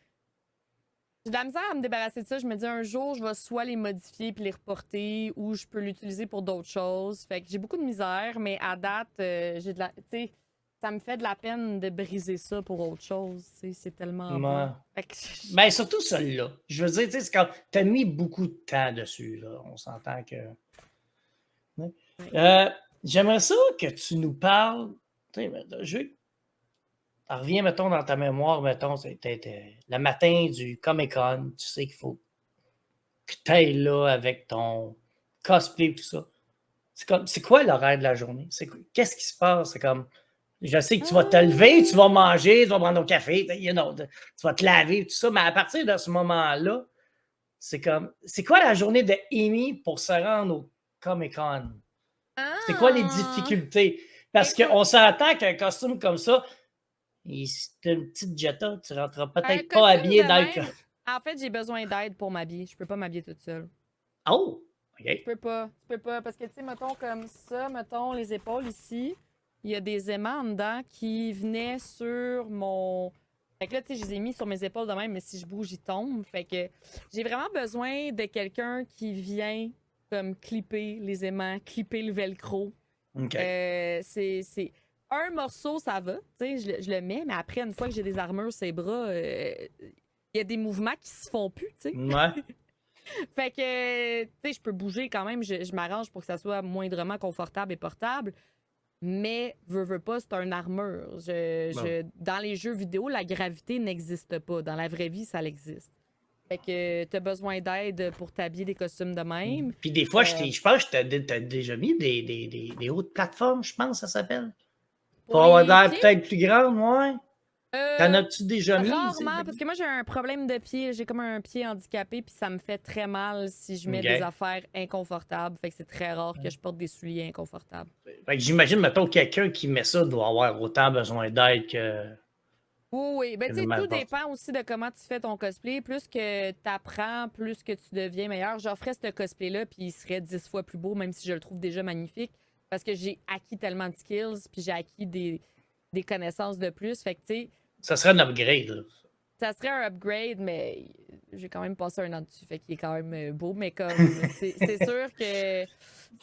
j'ai de la misère à me débarrasser de ça. Je me dis un jour, je vais soit les modifier puis les reporter ou je peux l'utiliser pour d'autres choses. Fait que j'ai beaucoup de misère, mais à date, j'ai de la. Tu sais, ça me fait de la peine de briser ça pour autre chose. C'est tellement beau. Fait que Ben, surtout celle-là. Je veux dire, tu sais, c'est quand t'as mis beaucoup de temps dessus, là. On s'entend que. J'aimerais ça que tu nous parles. Tu sais, reviens, mettons, dans ta mémoire, mettons, c'était le matin du Comic-Con. Tu sais qu'il faut que tu ailles là avec ton cosplay et tout ça. C'est quoi l'horaire de la journée? Qu'est-ce qui se passe? C'est comme. Je sais que tu vas te lever, tu vas manger, tu vas prendre ton café, tu vas te laver, tout ça, mais à partir de ce moment-là, c'est comme. C'est quoi la journée de Amy pour se rendre au Comic-Con? C'est quoi les difficultés? Parce qu'on s'entend qu'un costume comme ça, c'est une petite Jetta, tu ne rentreras peut-être pas habillé dans le. En fait, j'ai besoin d'aide pour m'habiller. Je peux pas m'habiller toute seule. Oh! OK. Tu peux pas. Parce que, tu sais, mettons comme ça, mettons les épaules ici, il y a des aimants en dedans qui venaient sur mon. Fait que là, tu sais, je les ai mis sur mes épaules de même, mais si je bouge, ils tombent. Fait que j'ai vraiment besoin de quelqu'un qui vient comme clipper les aimants, clipper le velcro. OK. C'est un morceau, ça va. Tu sais, je le mets, mais après, une fois que j'ai des armures sur les bras, il y a des mouvements qui se font plus, tu sais. Ouais. Fait que, tu sais, je peux bouger quand même, je m'arrange pour que ça soit moindrement confortable et portable. Mais, veux pas, c'est une armure. Dans les jeux vidéo, la gravité n'existe pas. Dans la vraie vie, ça existe. Fait que t'as besoin d'aide pour t'habiller des costumes de même. Puis des fois, je pense que t'as déjà mis des hautes plateformes, je pense, ça s'appelle. Pour avoir l'air peut-être plus grande, ouais. T'en as-tu déjà mis? Rarement, parce que moi, j'ai un problème de pied. J'ai comme un pied handicapé, puis ça me fait très mal si je mets des affaires inconfortables. Fait que c'est très rare que je porte des souliers inconfortables. Fait que j'imagine, mettons, quelqu'un qui met ça doit avoir autant besoin d'aide que... Oui. Ben, que tu sais, tout n'importe. dépend aussi de comment tu fais ton cosplay. Plus que tu apprends, plus que tu deviens meilleur. J'offrais ce cosplay-là, puis il serait 10 fois plus beau, même si je le trouve déjà magnifique. Parce que j'ai acquis tellement de skills, puis j'ai acquis des connaissances de plus. Fait que, tu sais, Ça serait un upgrade, là. ça serait un upgrade, mais j'ai quand même passé un an dessus, fait qu'il est quand même beau. Mais comme, c'est sûr que.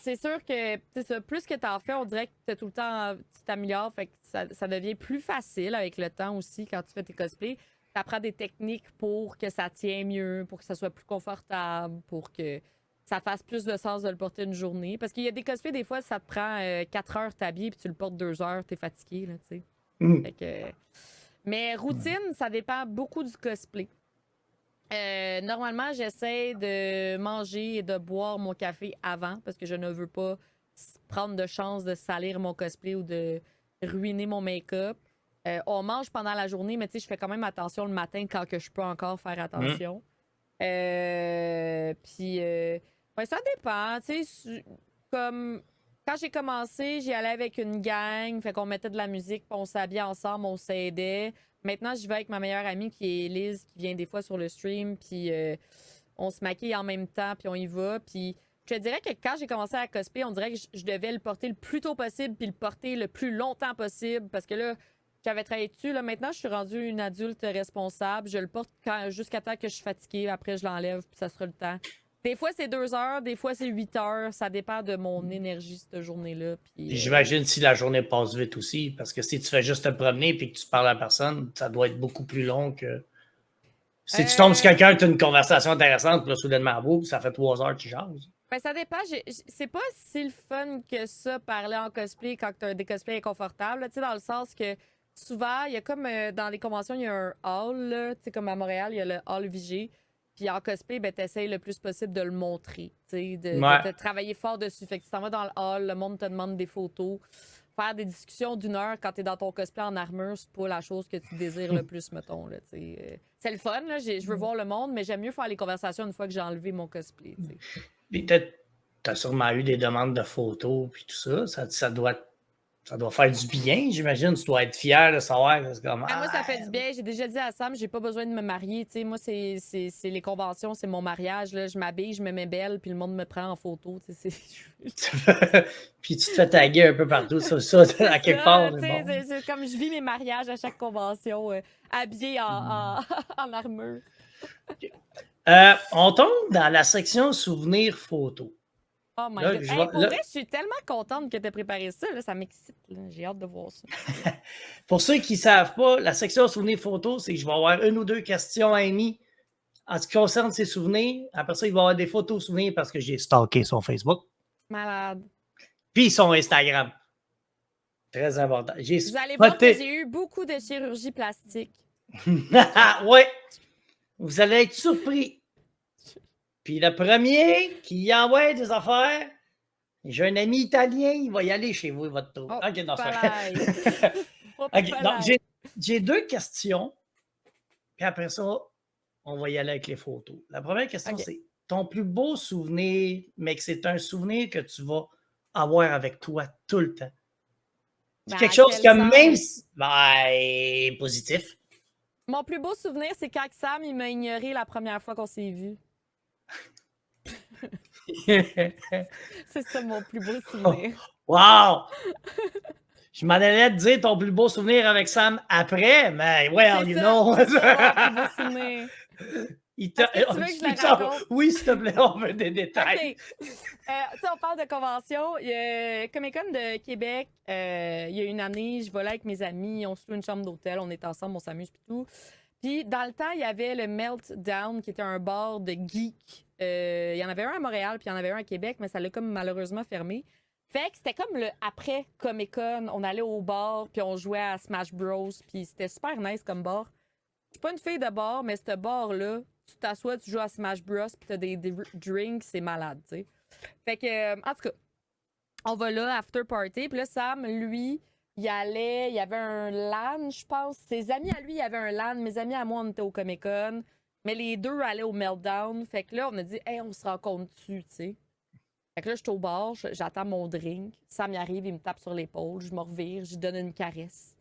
C'est sûr que, ça, plus que t'en fais, on dirait que t'as tout le temps, tu t'améliores, fait que ça devient plus facile avec le temps aussi quand tu fais tes cosplays. T'apprends des techniques pour que ça tienne mieux, pour que ça soit plus confortable, pour que ça fasse plus de sens de le porter une journée. Parce qu'il y a des cosplays, des fois, ça te prend 4 heures t'habiller, puis tu le portes 2 heures, t'es fatigué, là, tu sais. Fait que. Mais routine, ça dépend beaucoup du cosplay. Normalement, j'essaie de manger et de boire mon café avant parce que je ne veux pas prendre de chance de salir mon cosplay ou de ruiner mon make-up. On mange pendant la journée, mais tu sais, je fais quand même attention le matin quand que je peux encore faire attention. Puis, ouais, ça dépend. Tu sais, comme quand j'ai commencé, j'y allais avec une gang, fait qu'on mettait de la musique, puis on s'habillait ensemble, on s'aidait. Maintenant, j'y vais avec ma meilleure amie qui est Liz, qui vient des fois sur le stream, puis on se maquille en même temps, puis on y va. Puis je te dirais que quand j'ai commencé à cosplay, on dirait que je devais le porter le plus tôt possible, puis le porter le plus longtemps possible, parce que là, j'avais travaillé dessus. Là, maintenant, je suis rendue une adulte responsable. Je le porte jusqu'à temps que je suis fatiguée. Après, je l'enlève, puis ça sera le temps. Des fois, c'est 2 heures, des fois, c'est 8 heures. Ça dépend de mon énergie cette journée-là. Puis j'imagine si la journée passe vite aussi, parce que si tu fais juste te promener et que tu parles à personne, ça doit être beaucoup plus long que. Si tu tombes sur quelqu'un, tu as une conversation intéressante, puis là, soudainement, boum, ça fait 3 heures que tu jases. Ben, ça dépend. C'est pas si le fun que ça, parler en cosplay quand tu as des cosplays inconfortables. Tu sais, dans le sens que souvent, il y a comme dans les conventions, il y a un hall. Tu sais, comme à Montréal, il y a le hall VG. Puis en cosplay, ben, t'essayes le plus possible de le montrer, de travailler fort dessus. Fait que tu t'en vas dans le hall, le monde te demande des photos. Faire des discussions d'1 heure quand t'es dans ton cosplay en armure, c'est pas la chose que tu désires le plus, mettons. Là, c'est le fun, là. Je veux voir le monde, mais j'aime mieux faire les conversations une fois que j'ai enlevé mon cosplay. T'sais. Puis t'as sûrement eu des demandes de photos, puis tout ça. Ça doit faire du bien, j'imagine. Tu dois être fier de savoir que c'est comme. Moi, ça fait du bien. J'ai déjà dit à Sam, j'ai pas besoin de me marier. T'sais, moi, c'est les conventions, c'est mon mariage. Là. Je m'habille, je me mets belle, puis le monde me prend en photo. Puis tu te fais taguer un peu partout sur ça, à quelque part. C'est comme je vis mes mariages à chaque convention, habillée en armure. Okay. On tombe dans la section souvenirs photos. Oh my God. Pour vrai, je suis tellement contente que tu aies préparé ça. Là, ça m'excite. J'ai hâte de voir ça. Pour ceux qui ne savent pas, la section souvenirs photos, c'est que je vais avoir 1 ou 2 questions à Amy en ce qui concerne ses souvenirs. Après ça, il va y avoir des photos souvenirs parce que j'ai stalké son Facebook. Malade. Puis son Instagram. Très important. Vous allez voir que j'ai eu beaucoup de chirurgie plastique. Oui. Vous allez être surpris. Puis le premier qui envoie des affaires, j'ai un ami italien, il va y aller chez vous, il va te trouver. Oh, OK, non, c'est OK, donc j'ai 2 questions. Puis après ça, on va y aller avec les photos. La première question, c'est ton plus beau souvenir, mais que c'est un souvenir que tu vas avoir avec toi tout le temps. C'est quelque chose que même si... positif. Mon plus beau souvenir, c'est quand Sam il m'a ignoré la première fois qu'on s'est vus. C'est ça mon plus beau souvenir. Wow! Je m'en allais te dire ton plus beau souvenir avec Sam après, mais well, you know. C'est ça, mon plus beau souvenir. Tu veux que je le raconte? Oui, s'il te plaît, on veut des détails. Okay. On parle de convention. Il y a Comic-Con de Québec. Il y a une année, je volais avec mes amis. On se loue une chambre d'hôtel. On est ensemble, on s'amuse et tout. Puis, dans le temps, il y avait le Meltdown, qui était un bar de geeks. Il y en avait un à Montréal, puis il y en avait un à Québec, mais ça l'a comme malheureusement fermé. Fait que c'était comme le après Comic-Con. On allait au bar, puis on jouait à Smash Bros. Puis c'était super nice comme bar. Je suis pas une fille de bar, mais ce bar-là, tu t'assois, tu joues à Smash Bros, puis t'as des drinks, c'est malade, tu sais. Fait que, en tout cas, on va là, after party, puis là, Sam, lui, il y avait un LAN, je pense. Ses amis à lui, il y avait un LAN. Mes amis à moi, on était au Comic-Con. Mais les deux allaient au Meltdown. Fait que là, on a dit, hey, on se rencontre-tu, tu sais. Fait que là, je suis au bar, j'attends mon drink. Sam y arrive, il me tape sur l'épaule, je me revire, je lui donne une caresse.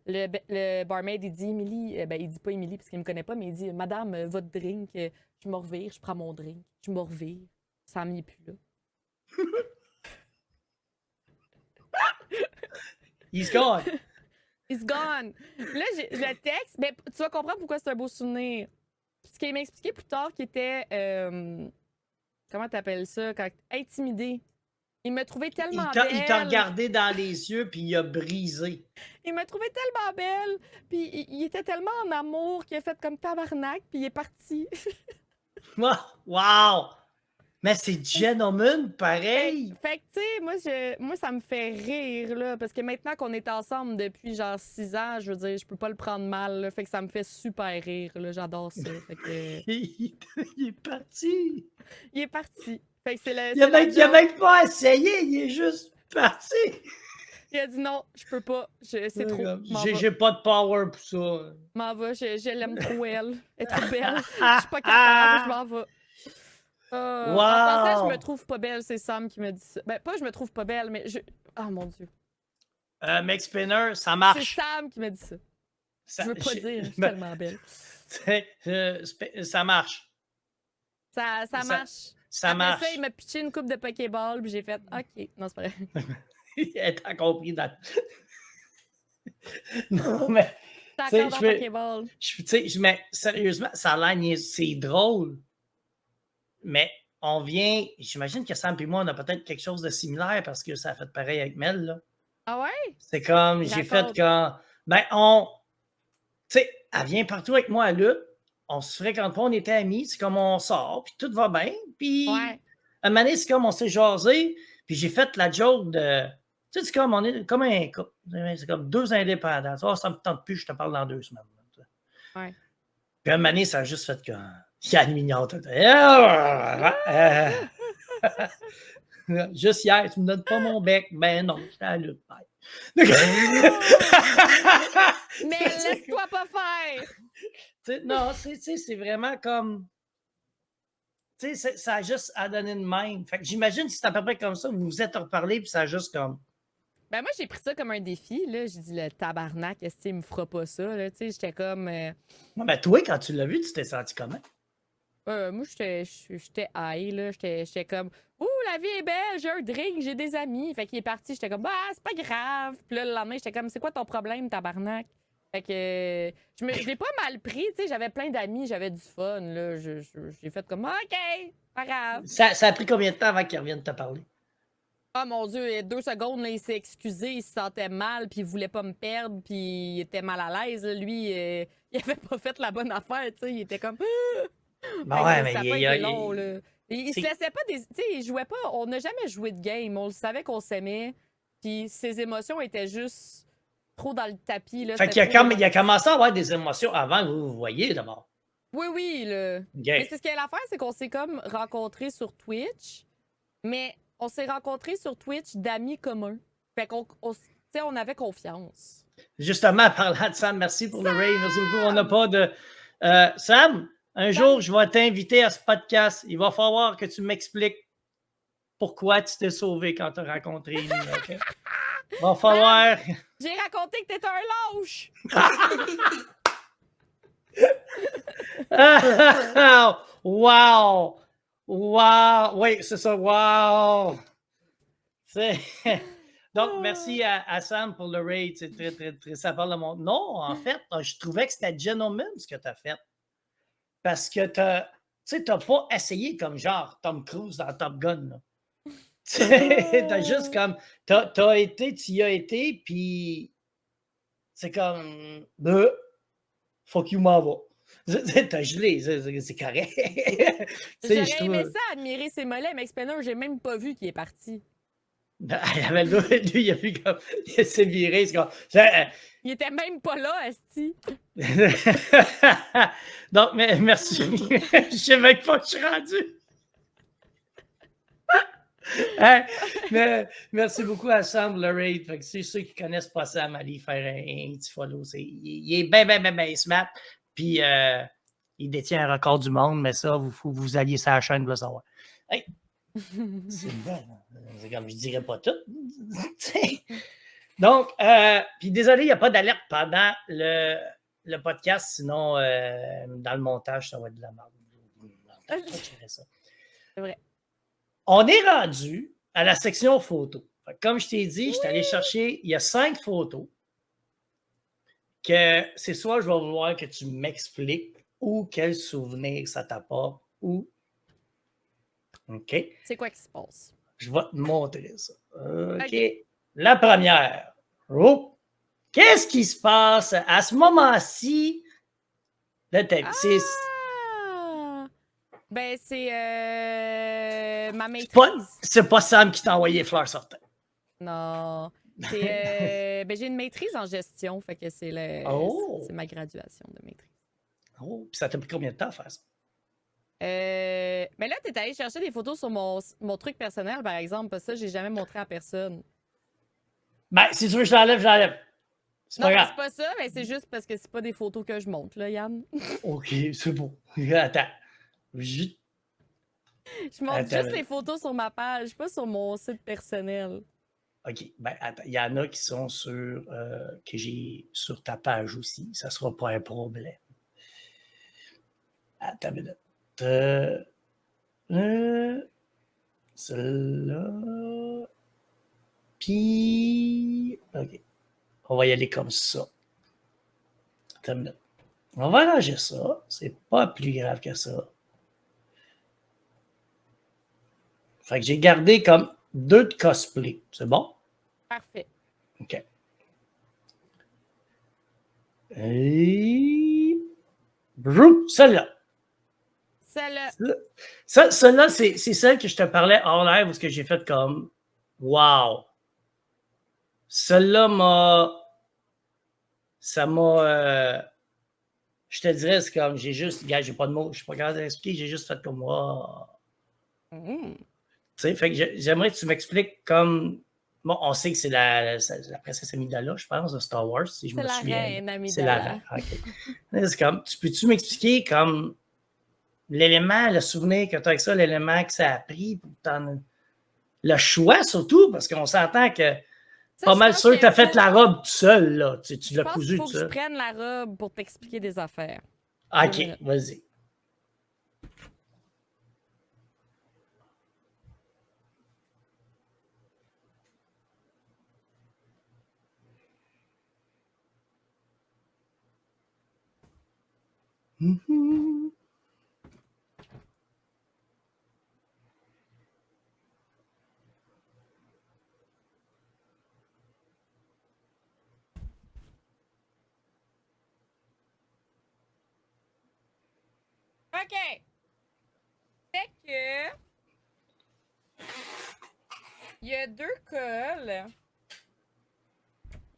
Le barmaid, il dit, Émilie, il dit pas Émilie parce qu'il me connaît pas, mais il dit, Madame, votre drink, je me revire, je prends mon drink, je me revire. Sam y est plus là. He's gone. He's gone. Là, le texte, mais tu vas comprendre pourquoi c'est un beau souvenir. Ce qu'il m'a expliqué plus tard, qui était, comment t'appelles ça, quand intimidé. Il me trouvait tellement belle. Il t'a regardé dans les yeux, puis il a brisé. Il me trouvait tellement belle, puis il était tellement en amour qu'il a fait comme tabarnak, puis il est parti. Wow! Mais c'est gentleman, pareil! Fait que, tu sais, moi, ça me fait rire, là, parce que maintenant qu'on est ensemble depuis genre 6 ans, je veux dire, je peux pas le prendre mal, là, fait que ça me fait super rire, là, j'adore ça. Fait que... il est parti! Il est parti. Fait que c'est le. Il a même pas essayé, il est juste parti! Il a dit non, je peux pas, c'est trop. J'ai pas de power pour ça. M'en va, je l'aime trop, elle. Elle est trop belle. Je suis pas capable, je m'en vais. Wow. En passant, je me trouve pas belle, c'est Sam qui me dit ça. Ben, pas je me trouve pas belle, mais je. Oh mon Dieu. Mec Spinner, ça marche. C'est Sam qui me dit ça. Je veux pas dire, je suis tellement belle. Ça marche. Ça marche. Ça Après marche. ça, il m'a pitché une coupe de Pokéball, puis j'ai fait OK. Non, c'est pas vrai. T'as compris dans... Non, mais. T'as encore dans Pokéball. Mais sérieusement, ça a l'air, c'est drôle. Mais on vient. J'imagine que Sam et moi, on a peut-être quelque chose de similaire parce que ça a fait pareil avec Mel, là. Ah ouais? C'est comme, j'ai fait quand. Ben, tu sais, elle vient partout avec moi à lutte. On se fréquente pas, on était amis. C'est comme on sort, puis tout va bien. Puis, ouais. à un moment donné, c'est comme on s'est jasé. Puis j'ai fait la joke de. Tu sais, c'est comme on est comme un couple. C'est comme deux indépendants. Oh, ça me tente plus, je te parle dans 2 semaines. Ouais. Puis à un moment donné, ça a juste fait comme. Yann Mignard. Juste hier, tu me donnes pas mon bec. Ben non, j'étais à la lutte. Mais laisse-toi pas faire! Non, c'est vraiment comme. Tu sais, ça a juste à donner de même. Fait que j'imagine que c'est à peu près comme ça. Vous vous êtes reparlé, puis ça a juste comme. Ben moi, j'ai pris ça comme un défi. J'ai dit, le tabarnak, est-ce qu'il me fera pas ça? Là? J'étais comme. Non, mais toi, quand tu l'as vu, tu t'es senti comment? Moi, j'étais high, là. J'étais comme, ouh, la vie est belle, j'ai un drink, j'ai des amis. Fait qu'il est parti, j'étais comme, bah, c'est pas grave. Puis là, le lendemain, j'étais comme, c'est quoi ton problème, tabarnak? Fait que je l'ai pas mal pris, tu sais, j'avais plein d'amis, j'avais du fun, là. J'ai fait comme, OK, pas grave. Ça a pris combien de temps avant qu'il revienne te parler? Oh mon Dieu, 2 secondes, là, il s'est excusé, il se sentait mal, puis il voulait pas me perdre, puis il était mal à l'aise. Lui, il avait pas fait la bonne affaire, tu sais, il était comme... Ben ouais, mais ça a pas été long, là. Il se laissait pas des... Tu sais, il jouait pas... On n'a jamais joué de game. On le savait qu'on s'aimait. Puis ses émotions étaient juste trop dans le tapis, là. Fait qu'il a commencé à avoir des émotions avant que vous voyez, d'abord. Oui, là. Okay. Mais c'est ce qu'il y a l'affaire, c'est qu'on s'est comme rencontrés sur Twitch, mais on s'est rencontrés sur Twitch d'amis communs. Fait qu'on on avait confiance. Justement, parlant de Sam, merci pour le raid. Merci beaucoup. On n'a pas de... Sam, un jour, je vais t'inviter à ce podcast. Il va falloir que tu m'expliques pourquoi tu t'es sauvé quand tu as rencontré Émilie. Okay? Il va falloir... J'ai raconté que t'étais un lâche! Wow! Wow! Oui, c'est ça. Wow! Donc, merci à Sam pour le raid. C'est très, très, très... Ça parle de mon... Non, en fait, je trouvais que c'était gentleman ce que tu as fait. Parce que tu n'as pas essayé comme genre Tom Cruise dans Top Gun. Tu as juste comme... Tu y as été, puis c'est comme... Fuck you, m'en va. T'as gelé, c'est correct. J'aurais aimé ça, admirer ses mollets, mais Spinner, j'ai même pas vu qu'il est parti. Lui, il a vu comme... Il s'est viré. Comme... Il était même pas là, asti. Donc, merci. Je sais même pas que je suis rendu. Hein? Merci beaucoup à Sam le raid. Fait que c'est ceux qui connaissent pas Sam, allez faire un petit follow. Il est bien smart. Puis il détient un record du monde, mais ça, vous alliez sur la chaîne pour le savoir. Hey, c'est bon. C'est comme je dirais pas tout. Donc, puis désolé, il n'y a pas d'alerte pendant le podcast, sinon dans le montage, ça va être de la merde. C'est vrai. On est rendu à la section photos. Comme je t'ai dit, je suis allé chercher, il y a 5 photos que c'est soit je vais vouloir que tu m'expliques ou quel souvenir ça t'apporte ou. OK. C'est quoi qui se passe? Je vais te montrer ça. OK. La première. Oh. Qu'est-ce qui se passe à ce moment-ci de ta vie? Ben, c'est ma maîtrise. C'est pas Sam qui t'a envoyé les fleurs sur terre. Non. C'est ben, j'ai une maîtrise en gestion, fait que c'est ma graduation de maîtrise. Oh, puis ça t'a pris combien de temps à faire ça? Mais là, t'es allé chercher des photos sur mon truc personnel, par exemple, parce que ça, j'ai jamais montré à personne. Ben, si tu veux, je l'enlève, je l'enlève. C'est pas grave. C'est pas ça, mais c'est juste parce que c'est pas des photos que je montre, là, Yann. OK, c'est beau. Attends. Je montre juste les photos sur ma page, pas sur mon site personnel. OK. Ben, attends. Il y en a qui sont que j'ai sur ta page aussi. Ça sera pas un problème. Attends une minute. Celle-là. Puis. OK. On va y aller comme ça. Attends une minute. On va arranger ça. C'est pas plus grave que ça. Fait que j'ai gardé comme 2 de cosplay. C'est bon? Parfait. OK. Et. Celle-là. Celle-là, c'est celle que je te parlais hors live où ce que j'ai fait comme wow. Celle-là ça m'a. Je te dirais, c'est comme j'ai juste. Gars, j'ai pas de mots, je suis pas capable d'expliquer, j'ai juste fait comme wow. Tu sais, fait que j'aimerais que tu m'expliques comme. Bon, on sait que c'est la princesse Amidala, je pense, de Star Wars, si je me souviens. C'est la reine Amidala. C'est la reine. OK. C'est comme, peux-tu m'expliquer comme l'élément, le souvenir que tu as avec ça, l'élément que ça a pris, le choix surtout, parce qu'on s'entend que ça, pas mal sûr que tu as fait la robe tout seul, là. Tu l'as cousu tout seul. Il faut que je prenne la robe pour t'expliquer des affaires. OK, vas-y. Mm-hmm. OK. Fait que. Il y a 2 cols.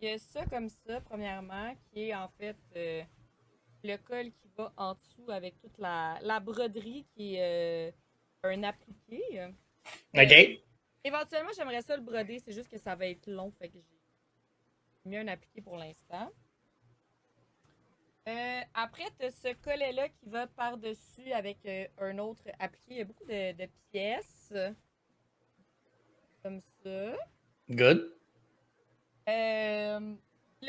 Il y a ça comme ça, premièrement, qui est en fait le col qui va en dessous avec toute la broderie qui est un appliqué. OK. Éventuellement, j'aimerais ça le broder, c'est juste que ça va être long, fait que j'ai mis un appliqué pour l'instant. Après, tu as ce collet-là qui va par-dessus avec un autre appliqué. Il y a beaucoup de pièces. Comme ça. Good. Là,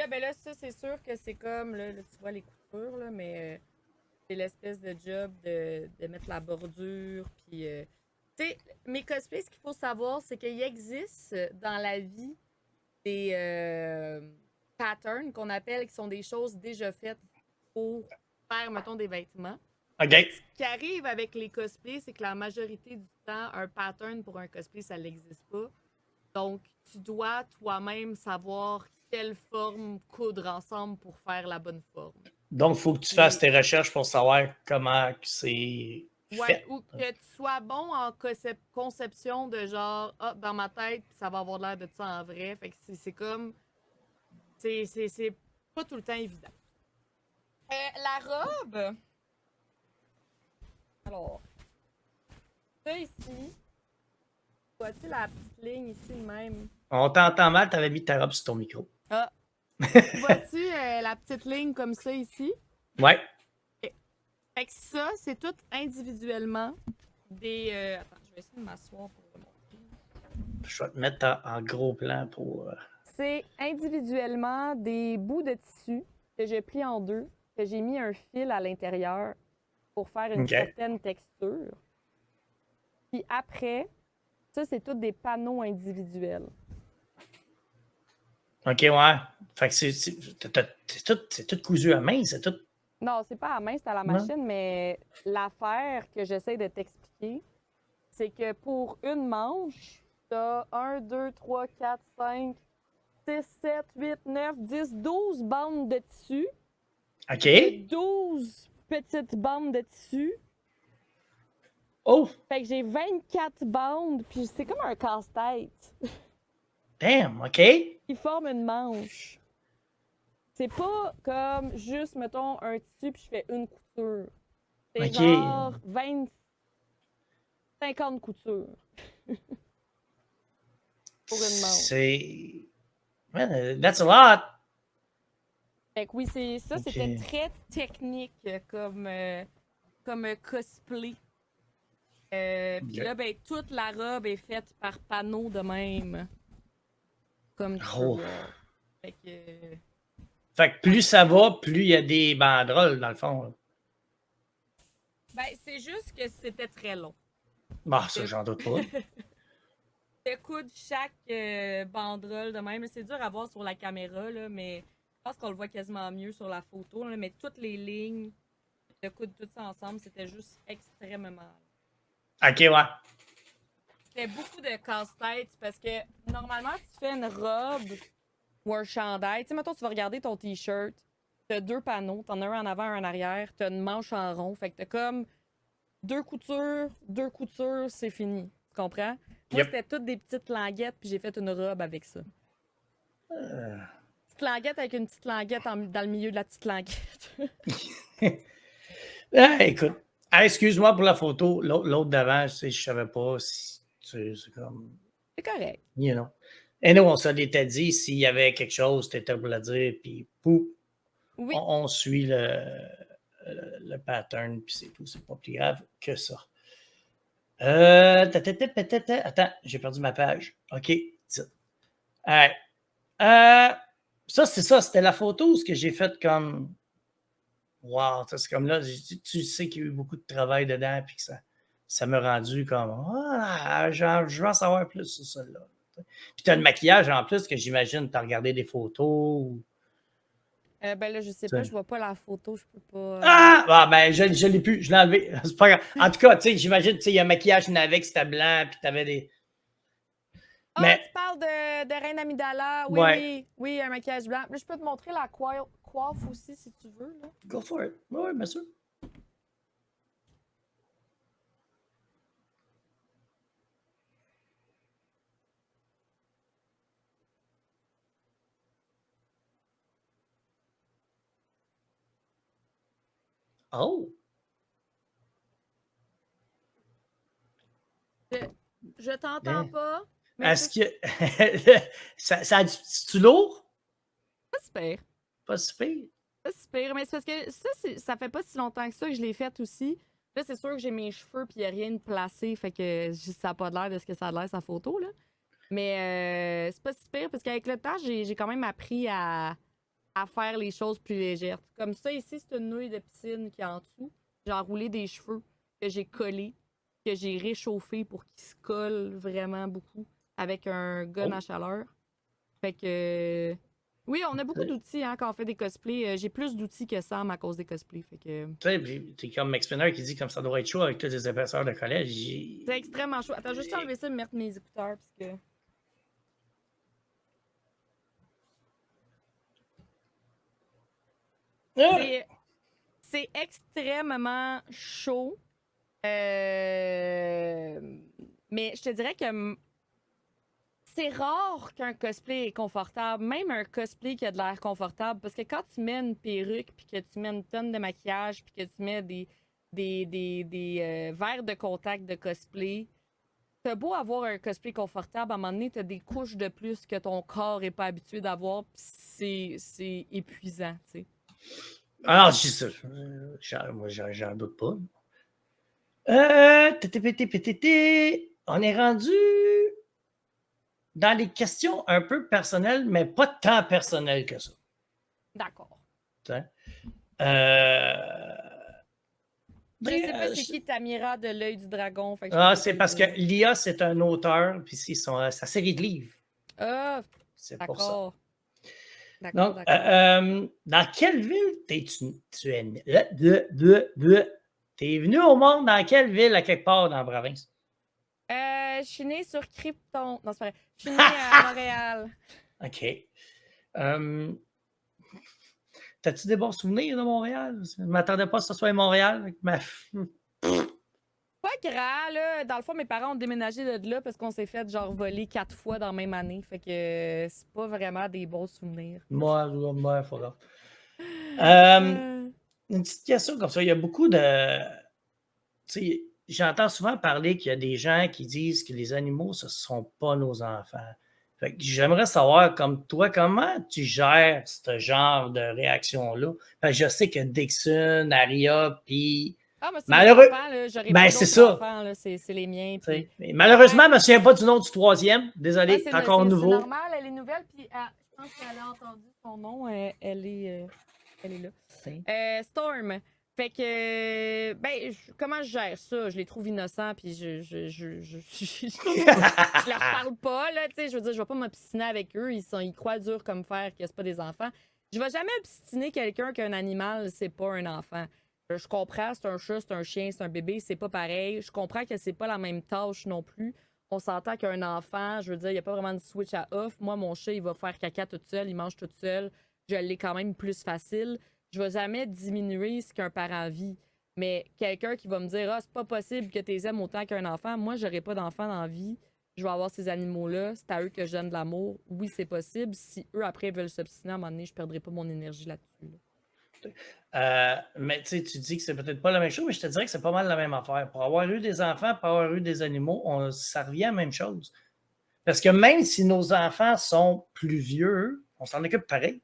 ben là, ça, c'est sûr que c'est comme, là, tu vois les coutures, là, mais c'est l'espèce de job de mettre la bordure, puis... tu sais, mes cosplays, ce qu'il faut savoir, c'est qu'il existe dans la vie des patterns qu'on appelle, qui sont des choses déjà faites pour faire, mettons, des vêtements. OK. Ce qui arrive avec les cosplays, c'est que la majorité du temps, un pattern pour un cosplay, ça n'existe pas. Donc, tu dois toi-même savoir quelle forme coudre ensemble pour faire la bonne forme. Donc, il faut que tu fasses tes recherches pour savoir comment c'est fait. Ou que tu sois bon en conception de genre, ah, dans ma tête, ça va avoir l'air de ça en vrai. Fait que c'est comme... C'est pas tout le temps évident. La robe... Alors, ça ici, Vois-tu la petite ligne ici de même? On t'entend mal, t'avais mis ta robe sur ton micro. Ah! Vois-tu la petite ligne comme ça ici? Ouais. Fait que ça, c'est tout individuellement des. Attends, je vais essayer de m'asseoir pour le montrer. Je vais te mettre en gros plan pour. C'est individuellement des bouts de tissu que j'ai plis en deux, que j'ai mis un fil à l'intérieur pour faire une OK. certaine texture. Puis après, ça, c'est tous des panneaux individuels. OK, ouais. Fait que c'est tout cousu à main, c'est tout. Non, c'est pas à main, c'est à la Non? machine, mais l'affaire que j'essaie de t'expliquer, c'est que pour une manche, t'as 1, 2, 3, 4, 5, 6, 7, 8, 9, 10, 12 bandes de tissu. OK. Et 12 petites bandes de tissu. Oh, Fait que j'ai 24 bandes, puis c'est comme un casse-tête. damn, OK. Qui forme une manche. C'est pas comme juste, mettons, un tissu puis je fais une couture. C'est OK. genre 20, 50 coutures. Pour une manche. C'est. Man, that's a lot. Fait que oui, ça, OK. c'était très technique comme cosplay. Puis OK. là, ben, toute la robe est faite par panneau de même. Comme tu peux Oh. voir. Fait que. Fait que plus ça va, plus il y a des banderoles, dans le fond. Là. Ben, c'est juste que c'était très long. Bah, ça, j'en doute pas. T'écoutes chaque banderole de même. C'est dur à voir sur la caméra, là, mais je pense qu'on le voit quasiment mieux sur la photo. Là, mais toutes les lignes, t'écoutes tout ça ensemble, c'était juste extrêmement. OK, ouais. C'était beaucoup de casse-tête parce que normalement, tu fais une robe ou un chandail. Tu sais, mettons, tu vas regarder ton t-shirt, t'as deux panneaux, t'en as un en avant, un en arrière, t'as une manche en rond. Fait que t'as comme deux coutures, c'est fini. Tu comprends? Moi, Yep. c'était toutes des petites languettes, puis j'ai fait une robe avec ça. Petite languette avec une petite languette dans le milieu de la petite languette. Ah, écoute, excuse-moi pour la photo. L'autre d'avant, je savais pas si. C'est comme. C'est correct. You know. Et nous, on se l'était dit, s'il y avait quelque chose, t'étais pour le dire, puis pouf, Oui. on suit le pattern, puis c'est tout. C'est pas plus grave que ça. Attends, j'ai perdu ma page. OK. Right. Ça, c'est ça. C'était la photo ce que j'ai fait comme. Wow, c'est comme là, tu sais qu'il y a eu beaucoup de travail dedans, puis que ça m'a rendu comme. Ah, je veux en savoir plus sur celle-là. Puis tu as le maquillage en plus que j'imagine, tu as regardé des photos. Ou... Ben là, je sais pas, je vois pas la photo, je peux pas. Ah! Ben, je l'ai plus, je l'ai enlevé. C'est pas grave. En tout cas, tu sais, j'imagine, tu sais, il y a un maquillage qui avec, c'était blanc, puis tu avais des. Ah, Mais, tu parles de Reine Amidala. Oui, ouais. oui, oui, un maquillage blanc. Je peux te montrer la coiffe aussi si tu veux. Là. Go for it. Oui, bien sûr. Oh! Je t'entends pas. Mais est-ce que. ça a du. C'est-tu lourd? Pas super. Pas si pire. Pas super. Mais c'est parce que ça fait pas si longtemps que ça que je l'ai fait aussi. Là, c'est sûr que j'ai mes cheveux puis il n'y a rien de placé. Fait que ça n'a pas l'air de ce que ça a l'air sa photo. Là. Mais c'est pas si pire parce qu'avec le temps, j'ai quand même appris à faire les choses plus légères. Comme ça, ici, c'est une nouille de piscine qui est en dessous. J'ai enroulé des cheveux que j'ai collés, que j'ai réchauffé pour qu'ils se collent vraiment beaucoup avec un gun à chaleur. Fait que. Oui, on a beaucoup d'outils hein, quand on fait des cosplays. J'ai plus d'outils que Sam à cause des cosplays. Fait que. Tu sais, t'es comme Max Spinner qui dit comme ça doit être chaud avec tous les épaisseurs de collège. C'est extrêmement chaud. Attends, juste enlever ça et mettre mes écouteurs parce que. C'est extrêmement chaud. Mais je te dirais que c'est rare qu'un cosplay est confortable, même un cosplay qui a de l'air confortable, parce que quand tu mets une perruque, puis que tu mets une tonne de maquillage, puis que tu mets des verres de contact de cosplay, t'as beau avoir un cosplay confortable, à un moment donné, t'as des couches de plus que ton corps est pas habitué d'avoir, pis c'est épuisant, tu sais. Alors, je dis ça. Moi, j'en doute pas. On est rendu dans les questions un peu personnelles, mais pas tant personnelles que ça. D'accord. T'sais. Je sais pas c'est qui Tamira de l'œil du dragon. Fait que je peux Ah, pas c'est te parce le que dire. l'IA, c'est un auteur, puis c'est sa série de livres. Ah, C'est pour ça. d'accord. D'accord, Donc, d'accord. dans quelle ville tu es né? T'es venu au monde dans quelle ville, à quelque part dans la province? Je suis née sur Krypton. Non, c'est pas vrai. Je suis née à Montréal. OK. T'as-tu des bons souvenirs de Montréal? Je ne m'attendais pas que ce soit à Montréal. Pas grand, là. Dans le fond, mes parents ont déménagé de là parce qu'on s'est fait genre voler 4 fois dans la même année. Fait que c'est pas vraiment des bons souvenirs. Moi, il faudra. Euh, Une petite question comme ça. Il y a beaucoup de. Tu sais, j'entends souvent parler qu'il y a des gens qui disent que les animaux, ce ne sont pas nos enfants. Fait que j'aimerais savoir, comme toi, comment tu gères ce genre de réaction-là? Je sais que Dixon, Aria, puis Ah, moi, c'est mes malheureux. enfants, là. J'aurais Ben, pas c'est d'autres ça. enfants, là. C'est les miens. Tu sais. Puis... Mais malheureusement, je Ouais. ne me souviens pas du nom du troisième. Ah, Désolé, c'est encore c'est nouveau. normal, elle est nouvelle. Puis je pense qu'elle a entendu son nom. Elle est là. Storm. Fait que, ben, comment je gère ça? Je les trouve innocents, puis je leur parle pas, là, tu sais. Je veux dire, je vais pas m'obstiner avec eux. Ils croient dur comme fer que c'est pas des enfants. Je vais jamais obstiner quelqu'un qu'un animal, c'est pas un enfant. Je comprends, c'est un chat, c'est un chien, c'est un bébé, c'est pas pareil. Je comprends que c'est pas la même tâche non plus. On s'entend qu'un enfant, je veux dire, il n'y a pas vraiment de switch à off. Moi, mon chat, il va faire caca tout seul, il mange tout seul. Je l'ai quand même plus facile. Je vais jamais diminuer ce qu'un parent vit. Mais quelqu'un qui va me dire, ah, c'est pas possible que tu les aimes autant qu'un enfant, moi, j'aurai pas d'enfant dans la vie. Je vais avoir ces animaux-là. C'est à eux que je donne de l'amour. Oui, c'est possible. Si eux, après, veulent s'obstiner, à un moment donné, je perdrai pas mon énergie là-dessus. Mais tu dis que c'est peut-être pas la même chose, mais je te dirais que c'est pas mal la même affaire. Pour avoir eu des enfants, pour avoir eu des animaux, ça revient à la même chose. Parce que même si nos enfants sont plus vieux, on s'en occupe pareil.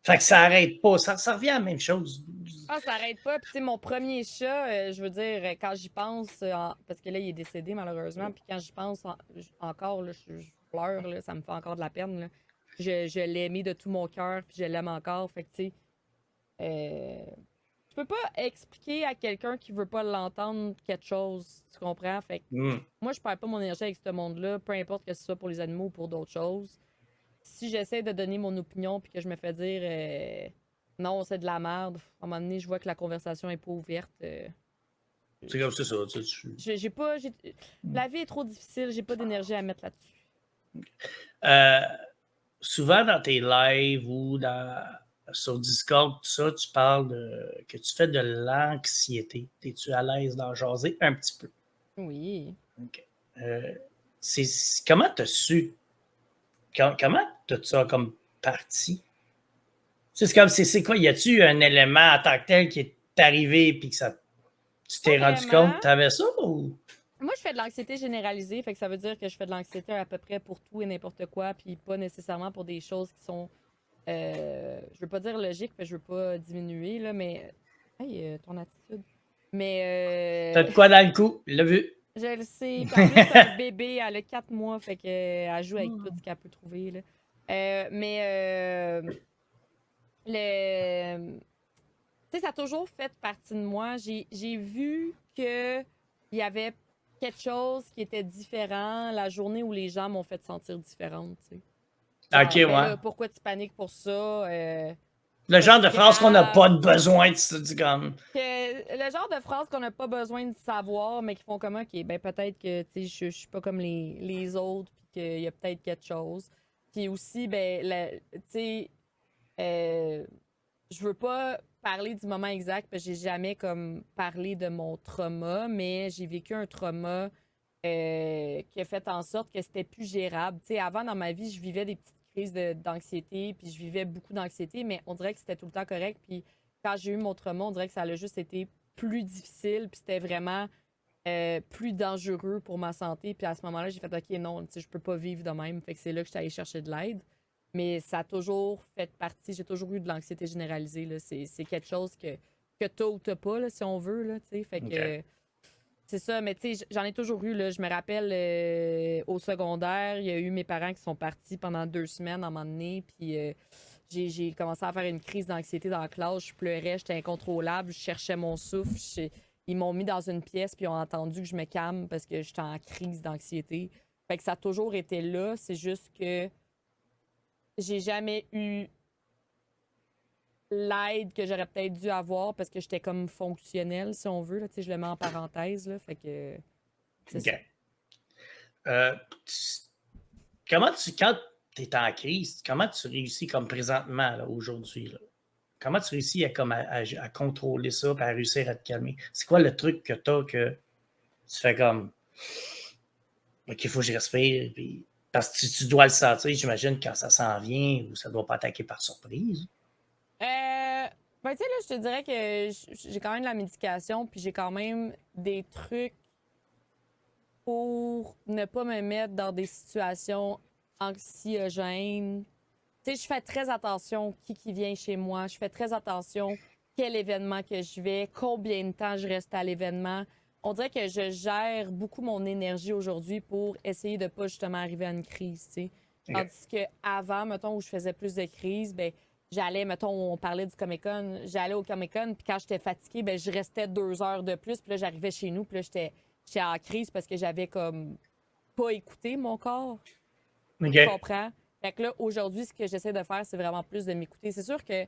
Fait que ça n'arrête pas. Ça revient à la même chose. Ah, ça arrête pas. Puis, tu sais, mon premier chat, je veux dire, quand j'y pense, parce que là, il est décédé, malheureusement. Puis, quand j'y pense encore, là, je pleure, là, ça me fait encore de la peine. Là. Je l'ai aimé de tout mon cœur, puis je l'aime encore. Fait que, tu sais, je peux pas expliquer à quelqu'un qui veut pas l'entendre quelque chose, tu comprends? Fait que, moi, je perds pas mon énergie avec ce monde-là, peu importe que ce soit pour les animaux ou pour d'autres choses. Si j'essaie de donner mon opinion puis que je me fais dire non, c'est de la merde, à un moment donné, je vois que la conversation est pas ouverte. C'est comme ça. J'ai pas. La vie est trop difficile, j'ai pas d'énergie à mettre là-dessus. Souvent dans tes lives ou sur Discord, tout ça, tu parles que tu fais de l'anxiété. Es-tu à l'aise d'en jaser un petit peu? Oui. OK. Comment t'as su? Comment t'as ça comme parti? C'est comme, c'est quoi? Y a-tu un élément en tant que tel qui est arrivé et que tu t'es rendu compte que tu avais ça? Ou? Moi, je fais de l'anxiété généralisée, fait que ça veut dire que je fais de l'anxiété à peu près pour tout et n'importe quoi, puis pas nécessairement pour des choses qui sont, je veux pas dire logiques, mais je veux pas diminuer, là, mais... Hey, ton attitude. Mais... T'as de quoi dans le coup? Il l'a vu. Je le sais. Puis en plus, c'est un bébé, elle a 4 mois, fait qu'elle joue avec tout ce qu'elle peut trouver, là. Le... Tu sais, ça a toujours fait partie de moi. J'ai vu que il y avait quelque chose qui était différent la journée où les gens m'ont fait sentir différente, tu sais. Genre, OK, ouais. là, pourquoi tu paniques pour ça? Le genre de phrase qu'on n'a pas besoin de ça, comme... Le genre de phrase qu'on n'a pas besoin de savoir, mais qui font comme, OK, ben peut-être que, tu sais, je suis pas comme les autres, puis qu'il y a peut-être quelque chose. Puis aussi, ben, tu sais, je veux pas parler du moment exact parce que j'ai jamais comme parlé de mon trauma, mais j'ai vécu un trauma qui a fait en sorte que c'était plus gérable. Tu sais, avant, dans ma vie, je vivais des petites crises d'anxiété, puis je vivais beaucoup d'anxiété, mais on dirait que c'était tout le temps correct. Puis quand j'ai eu mon trauma, on dirait que ça a juste été plus difficile, puis c'était vraiment plus dangereux pour ma santé. Puis à ce moment-là, j'ai fait OK, non, tu sais, je peux pas vivre de même. Fait que c'est là que je suis allée chercher de l'aide. Mais ça a toujours fait partie, j'ai toujours eu de l'anxiété généralisée. Là. C'est quelque chose que t'as ou t'as pas, là, si on veut. Là, tu sais. Fait que c'est ça, mais tu sais, j'en ai toujours eu. Là. Je me rappelle au secondaire, il y a eu mes parents qui sont partis pendant 2 semaines à un moment donné. Puis j'ai commencé à faire une crise d'anxiété dans la classe. Je pleurais, j'étais incontrôlable, je cherchais mon souffle. Ils m'ont mis dans une pièce puis ils ont entendu que je me calme parce que j'étais en crise d'anxiété. Fait que ça a toujours été là. C'est juste que j'ai jamais eu l'aide que j'aurais peut-être dû avoir parce que j'étais comme fonctionnelle, si on veut. Là. Tu sais, je le mets en parenthèse. Là, fait que c'est ça. Euh, quand tu es en crise, comment tu réussis comme présentement, là, aujourd'hui? Là? Comment tu réussis à contrôler ça et à réussir à te calmer? C'est quoi le truc que tu as que tu fais comme OK, il faut que je respire? Puis, parce que tu dois le sentir, j'imagine, quand ça s'en vient ou ça ne doit pas attaquer par surprise. Ben, tu sais, là, je te dirais que j'ai quand même de la médication, puis j'ai quand même des trucs pour ne pas me mettre dans des situations anxiogènes. Tu sais, je fais très attention qui vient chez moi. Je fais très attention quel événement que je vais, combien de temps je reste à l'événement. On dirait que je gère beaucoup mon énergie aujourd'hui pour essayer de pas justement arriver à une crise, tu sais. Tandis qu'avant, mettons, où je faisais plus de crises, ben j'allais, mettons, on parlait du Comic-Con, j'allais au Comic-Con, puis quand j'étais fatiguée, ben je restais 2 heures de plus, puis là, j'arrivais chez nous, puis là, j'étais en crise parce que j'avais comme pas écouté mon corps. Tu comprends? Fait que là, aujourd'hui, ce que j'essaie de faire, c'est vraiment plus de m'écouter. C'est sûr que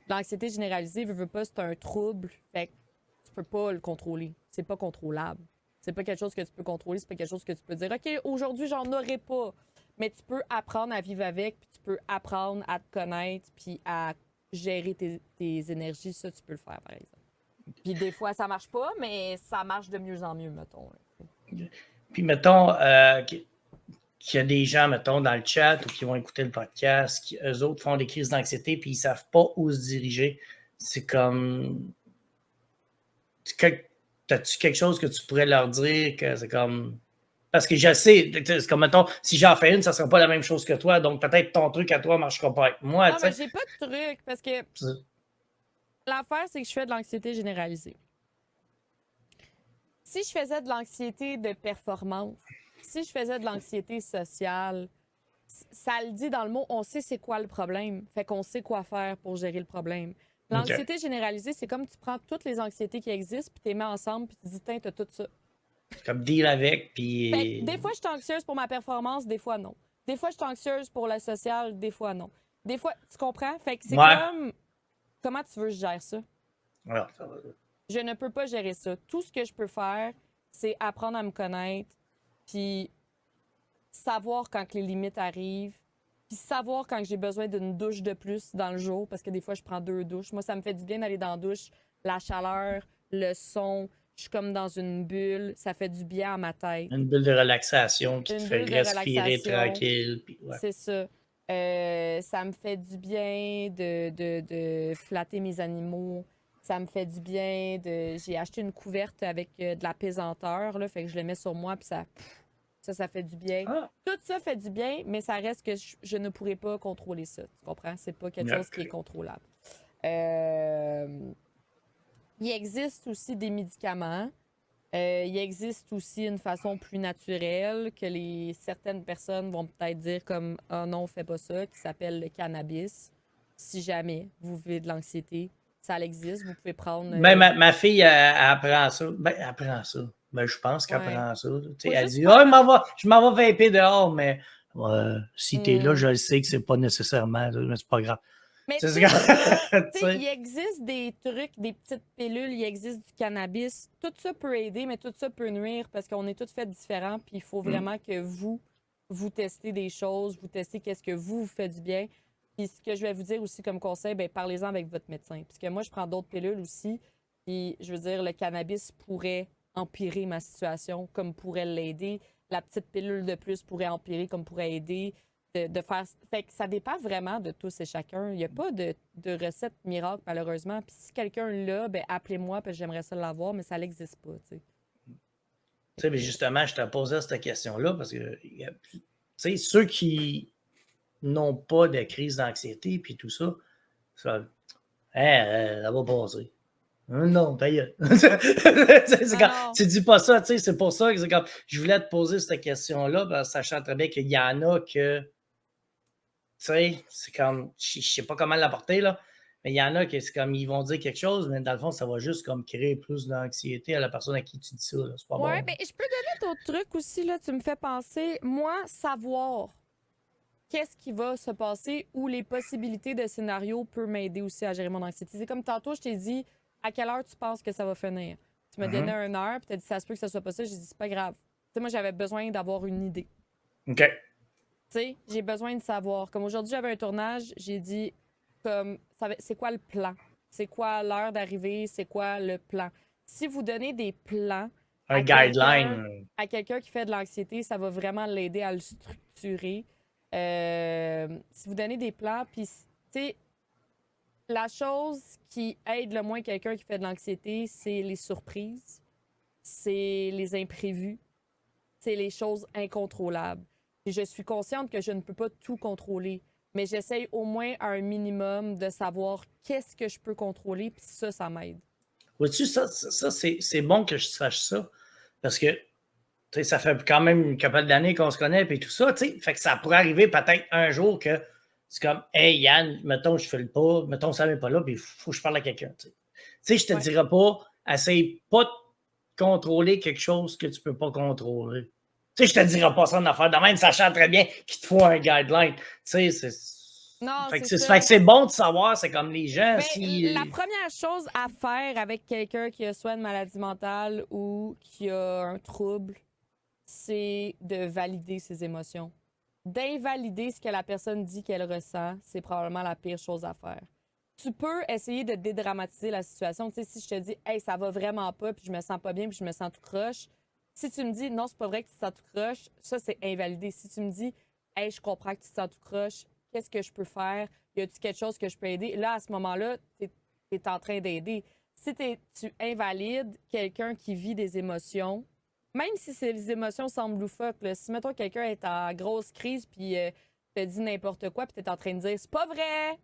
l'anxiété généralisée, veux pas, c'est un trouble. Fait que tu peux pas le contrôler. C'est pas contrôlable. C'est pas quelque chose que tu peux contrôler, c'est pas quelque chose que tu peux dire, OK, aujourd'hui, j'en aurai pas. Mais tu peux apprendre à vivre avec, puis tu peux apprendre à te connaître, puis à gérer tes énergies. Ça, tu peux le faire, par exemple. Puis des fois, ça marche pas, mais ça marche de mieux en mieux, mettons. Puis, mettons, qu'il y a des gens, mettons, dans le chat ou qui vont écouter le podcast, qui, eux autres, font des crises d'anxiété puis ils savent pas où se diriger. C'est comme... As-tu quelque chose que tu pourrais leur dire que c'est comme... Parce que je sais, c'est comme, mettons, si j'en fais une, ça sera pas la même chose que toi, donc peut-être ton truc à toi ne marchera pas avec moi. Non, mais j'ai pas de truc, parce que l'affaire, c'est que je fais de l'anxiété généralisée. Si je faisais de l'anxiété de performance, si je faisais de l'anxiété sociale, ça le dit dans le mot, on sait c'est quoi le problème. Fait qu'on sait quoi faire pour gérer le problème. L'anxiété généralisée, c'est comme tu prends toutes les anxiétés qui existent, puis tu les mets ensemble, puis tu dis, tiens, t'as tout ça. Comme deal avec, puis... Fait que des fois, je suis anxieuse pour ma performance, des fois, non. Des fois, je suis anxieuse pour la sociale, des fois, non. Des fois, tu comprends? Fait que c'est comme... Comment tu veux que je gère ça? Alors, ça va. Je ne peux pas gérer ça. Tout ce que je peux faire, c'est apprendre à me connaître, puis savoir quand que les limites arrivent, puis savoir quand j'ai besoin d'une douche de plus dans le jour, parce que des fois, je prends 2 douches. Moi, ça me fait du bien d'aller dans la douche. La chaleur, le son, je suis comme dans une bulle. Ça fait du bien à ma tête. Une bulle de relaxation qui te fait respirer tranquille. Puis, c'est ça. Ça me fait du bien de flatter mes animaux. Ça me fait du bien de... J'ai acheté une couverte avec de la pesanteur, là, fait que je le mets sur moi, puis ça fait du bien. Ah. Tout ça fait du bien, mais ça reste que je ne pourrais pas contrôler ça. Tu comprends? C'est pas quelque chose qui est contrôlable. Il existe aussi des médicaments. Il existe aussi une façon plus naturelle que certaines personnes vont peut-être dire comme « Ah non, fais pas ça », qui s'appelle le cannabis. Si jamais vous vivez de l'anxiété, ça existe. Vous pouvez prendre... ma fille, elle apprend ça. Elle apprend ça. Je pense qu'elle apprend ça. Elle dit « Ah, je m'en vais vaper dehors, mais si t'es là, je le sais que c'est pas nécessairement, mais c'est pas grave. » Mais il existe des trucs, des petites pilules, il existe du cannabis. Tout ça peut aider, mais tout ça peut nuire parce qu'on est tous faits différents. Puis il faut vraiment que vous testez des choses, vous testez qu'est-ce que vous fait du bien. Puis ce que je vais vous dire aussi comme conseil, ben parlez-en avec votre médecin. Parce que moi, je prends d'autres pilules aussi. Puis je veux dire, le cannabis pourrait empirer ma situation comme pourrait l'aider. La petite pilule de plus pourrait empirer comme pourrait aider. De faire... Fait que ça dépend vraiment de tous et chacun. Il n'y a pas de recette miracle, malheureusement. Puis si quelqu'un l'a, ben appelez-moi, parce que j'aimerais ça l'avoir, mais ça n'existe pas, tu sais. sais, mais justement, je te posais cette question-là parce que tu sais, ceux qui n'ont pas de crise d'anxiété puis tout ça, ça, ça va passer. Non, d'ailleurs. Tu dis pas ça, tu sais, c'est pour ça que c'est comme, je voulais te poser cette question-là, sachant très bien qu'il y en a que, tu sais, c'est comme, je sais pas comment l'apporter, là, mais il y en a qui, c'est comme, ils vont dire quelque chose, mais dans le fond, ça va juste comme créer plus d'anxiété à la personne à qui tu dis ça, là. C'est pas Ouais, bon. mais je peux donner d'autres trucs aussi, là, tu me fais penser. Moi, savoir qu'est-ce qui va se passer ou les possibilités de scénario peut m'aider aussi à gérer mon anxiété. C'est comme tantôt, je t'ai dit à quelle heure tu penses que ça va finir. Tu m'as donné une heure, puis tu as dit ça se peut que ça soit pas ça. J'ai dit c'est pas grave. Tu sais, moi, j'avais besoin d'avoir une idée. OK. Tu sais, j'ai besoin de savoir. Comme aujourd'hui, j'avais un tournage, j'ai dit comme c'est quoi le plan? C'est quoi l'heure d'arrivée? C'est quoi le plan? Si vous donnez des plans Un guideline. à quelqu'un qui fait de l'anxiété, ça va vraiment l'aider à le structurer. Si vous donnez des plans, puis, tu sais, la chose qui aide le moins quelqu'un qui fait de l'anxiété, c'est les surprises, c'est les imprévus, c'est les choses incontrôlables. Et je suis consciente que je ne peux pas tout contrôler, mais j'essaye au moins à un minimum de savoir qu'est-ce que je peux contrôler, puis ça m'aide. Vois-tu, ça c'est bon que je sache ça, parce que ça fait quand même une couple d'années qu'on se connaît et tout ça, fait que ça pourrait arriver peut-être un jour que c'est comme, hey Yann, mettons, je fais le pas, mettons, ça n'est pas là, puis il faut que je parle à quelqu'un. Je te dirais pas, essaye pas de contrôler quelque chose que tu peux pas contrôler. Je te dirais pas ça en affaire de même, sachant très bien qu'il te faut un guideline. Non, fait que ça. c'est bon de savoir, c'est comme les gens. La première chose à faire avec quelqu'un qui a soit une maladie mentale ou qui a un trouble, c'est de valider ses émotions. D'invalider ce que la personne dit qu'elle ressent, c'est probablement la pire chose à faire. Tu peux essayer de dédramatiser la situation. Tu sais, si je te dis, hey, ça va vraiment pas, puis je me sens pas bien, puis je me sens tout croche. Si tu me dis, non, c'est pas vrai que tu te sens tout croche, ça, c'est invalidé. Si tu me dis, hey, je comprends que tu te sens tout croche, qu'est-ce que je peux faire? Y a-t-il quelque chose que je peux aider? Là, à ce moment-là, tu es en train d'aider. Si tu invalides quelqu'un qui vit des émotions, même si ces émotions semblent loufoques, là, si, mettons, quelqu'un est en grosse crise puis te dit n'importe quoi puis t'es en train de dire « c'est pas vrai!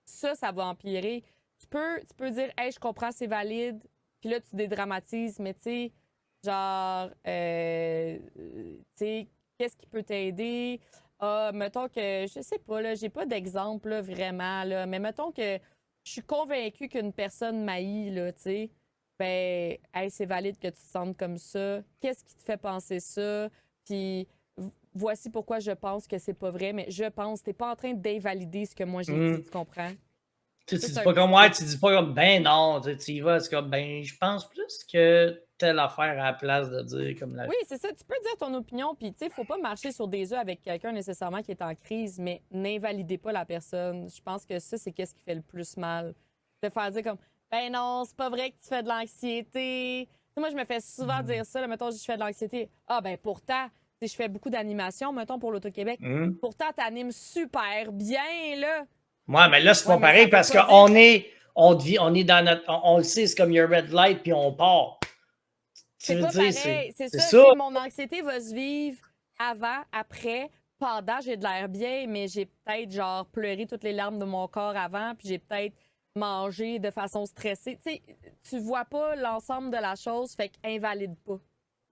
Ça va empirer. Tu peux dire « hey, je comprends, c'est valide », puis là, tu dédramatises, mais tu sais, genre, tu sais, qu'est-ce qui peut t'aider? Ah, mettons que, je sais pas, là, j'ai pas d'exemple, là, vraiment, là, mais mettons que je suis convaincue qu'une personne m'haït, là, tu sais, ben, hey, c'est valide que tu te sentes comme ça. Qu'est-ce qui te fait penser ça? Puis voici pourquoi je pense que c'est pas vrai, mais je pense, t'es pas en train d'invalider ce que moi j'ai dit, tu comprends? Tu dis pas comme ouais, tu dis pas comme ben non, tu y vas, c'est comme ben je pense plus que telle affaire à la place de dire comme la. Oui, c'est ça. Tu peux dire ton opinion, puis tu sais, faut pas marcher sur des œufs avec quelqu'un nécessairement qui est en crise, mais n'invalidez pas la personne. Je pense que ça, c'est qu'est-ce qui fait le plus mal. De faire dire comme ben non, c'est pas vrai que tu fais de l'anxiété. Tu sais, moi, je me fais souvent dire ça, là, mettons, je fais de l'anxiété. Ah ben pourtant, tu sais, je fais beaucoup d'animation, mettons, pour l'Auto-Québec. Pourtant, t'animes super bien, là. Ouais, mais là, c'est pas mais pareil ça veut parce pas qu'on dire- on est dans notre. On le sait, c'est comme your red light, puis on part. Tu C'est veux pas dire, pareil. C'est ça. ça. Tu sais, mon anxiété va se vivre avant, après, pendant. J'ai de l'air bien, mais j'ai peut-être genre pleuré toutes les larmes de mon corps avant, puis j'ai peut-être mangé de façon stressée. Tu sais, tu vois pas l'ensemble de la chose, fait qu'invalide pas.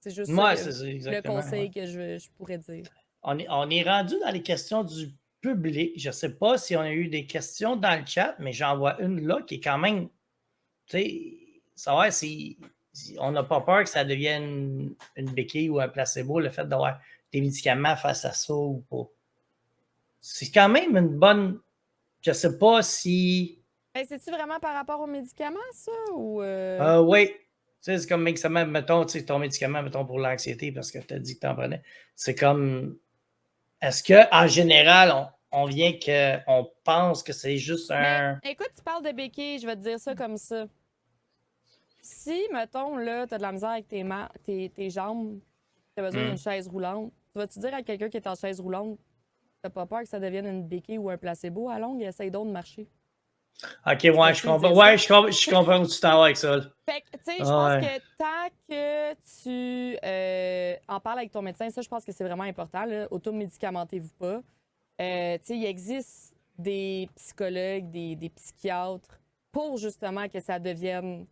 C'est juste ça Ouais, que, c'est le exactement. conseil que je pourrais dire. On est rendu dans les questions du public. Je sais pas si on a eu des questions dans le chat, mais j'en vois une là qui est quand même. Tu sais, savoir si on n'a pas peur que ça devienne une béquille ou un placebo, le fait d'avoir des médicaments face à ça ou pas. C'est quand même une bonne. Je sais pas si. C'est-tu vraiment par rapport aux médicaments, ça? Ou Oui. Tu sais, c'est comme médicament, mettons, tu sais, ton médicament, mettons, pour l'anxiété, parce que tu as dit que tu en prenais. C'est comme. Est-ce qu'en général, on vient qu'on pense que c'est juste un. Écoute, tu parles de béquille, je vais te dire ça comme ça. Si, mettons, là, t'as de la misère avec tes jambes, t'as besoin d'une chaise roulante, tu vas-tu dire à quelqu'un qui est en chaise roulante, t'as pas peur que ça devienne une béquille ou un placebo à longue, essaye donc de marcher? OK, ouais, je comprends. Ouais, je comprends où tu t'en vas avec ça. Fait que, tu sais, je pense que tant que tu en parles avec ton médecin, ça, je pense que c'est vraiment important. Là. Automédicamentez-vous pas. Tu sais, il existe des psychologues, des psychiatres pour justement que ça devienne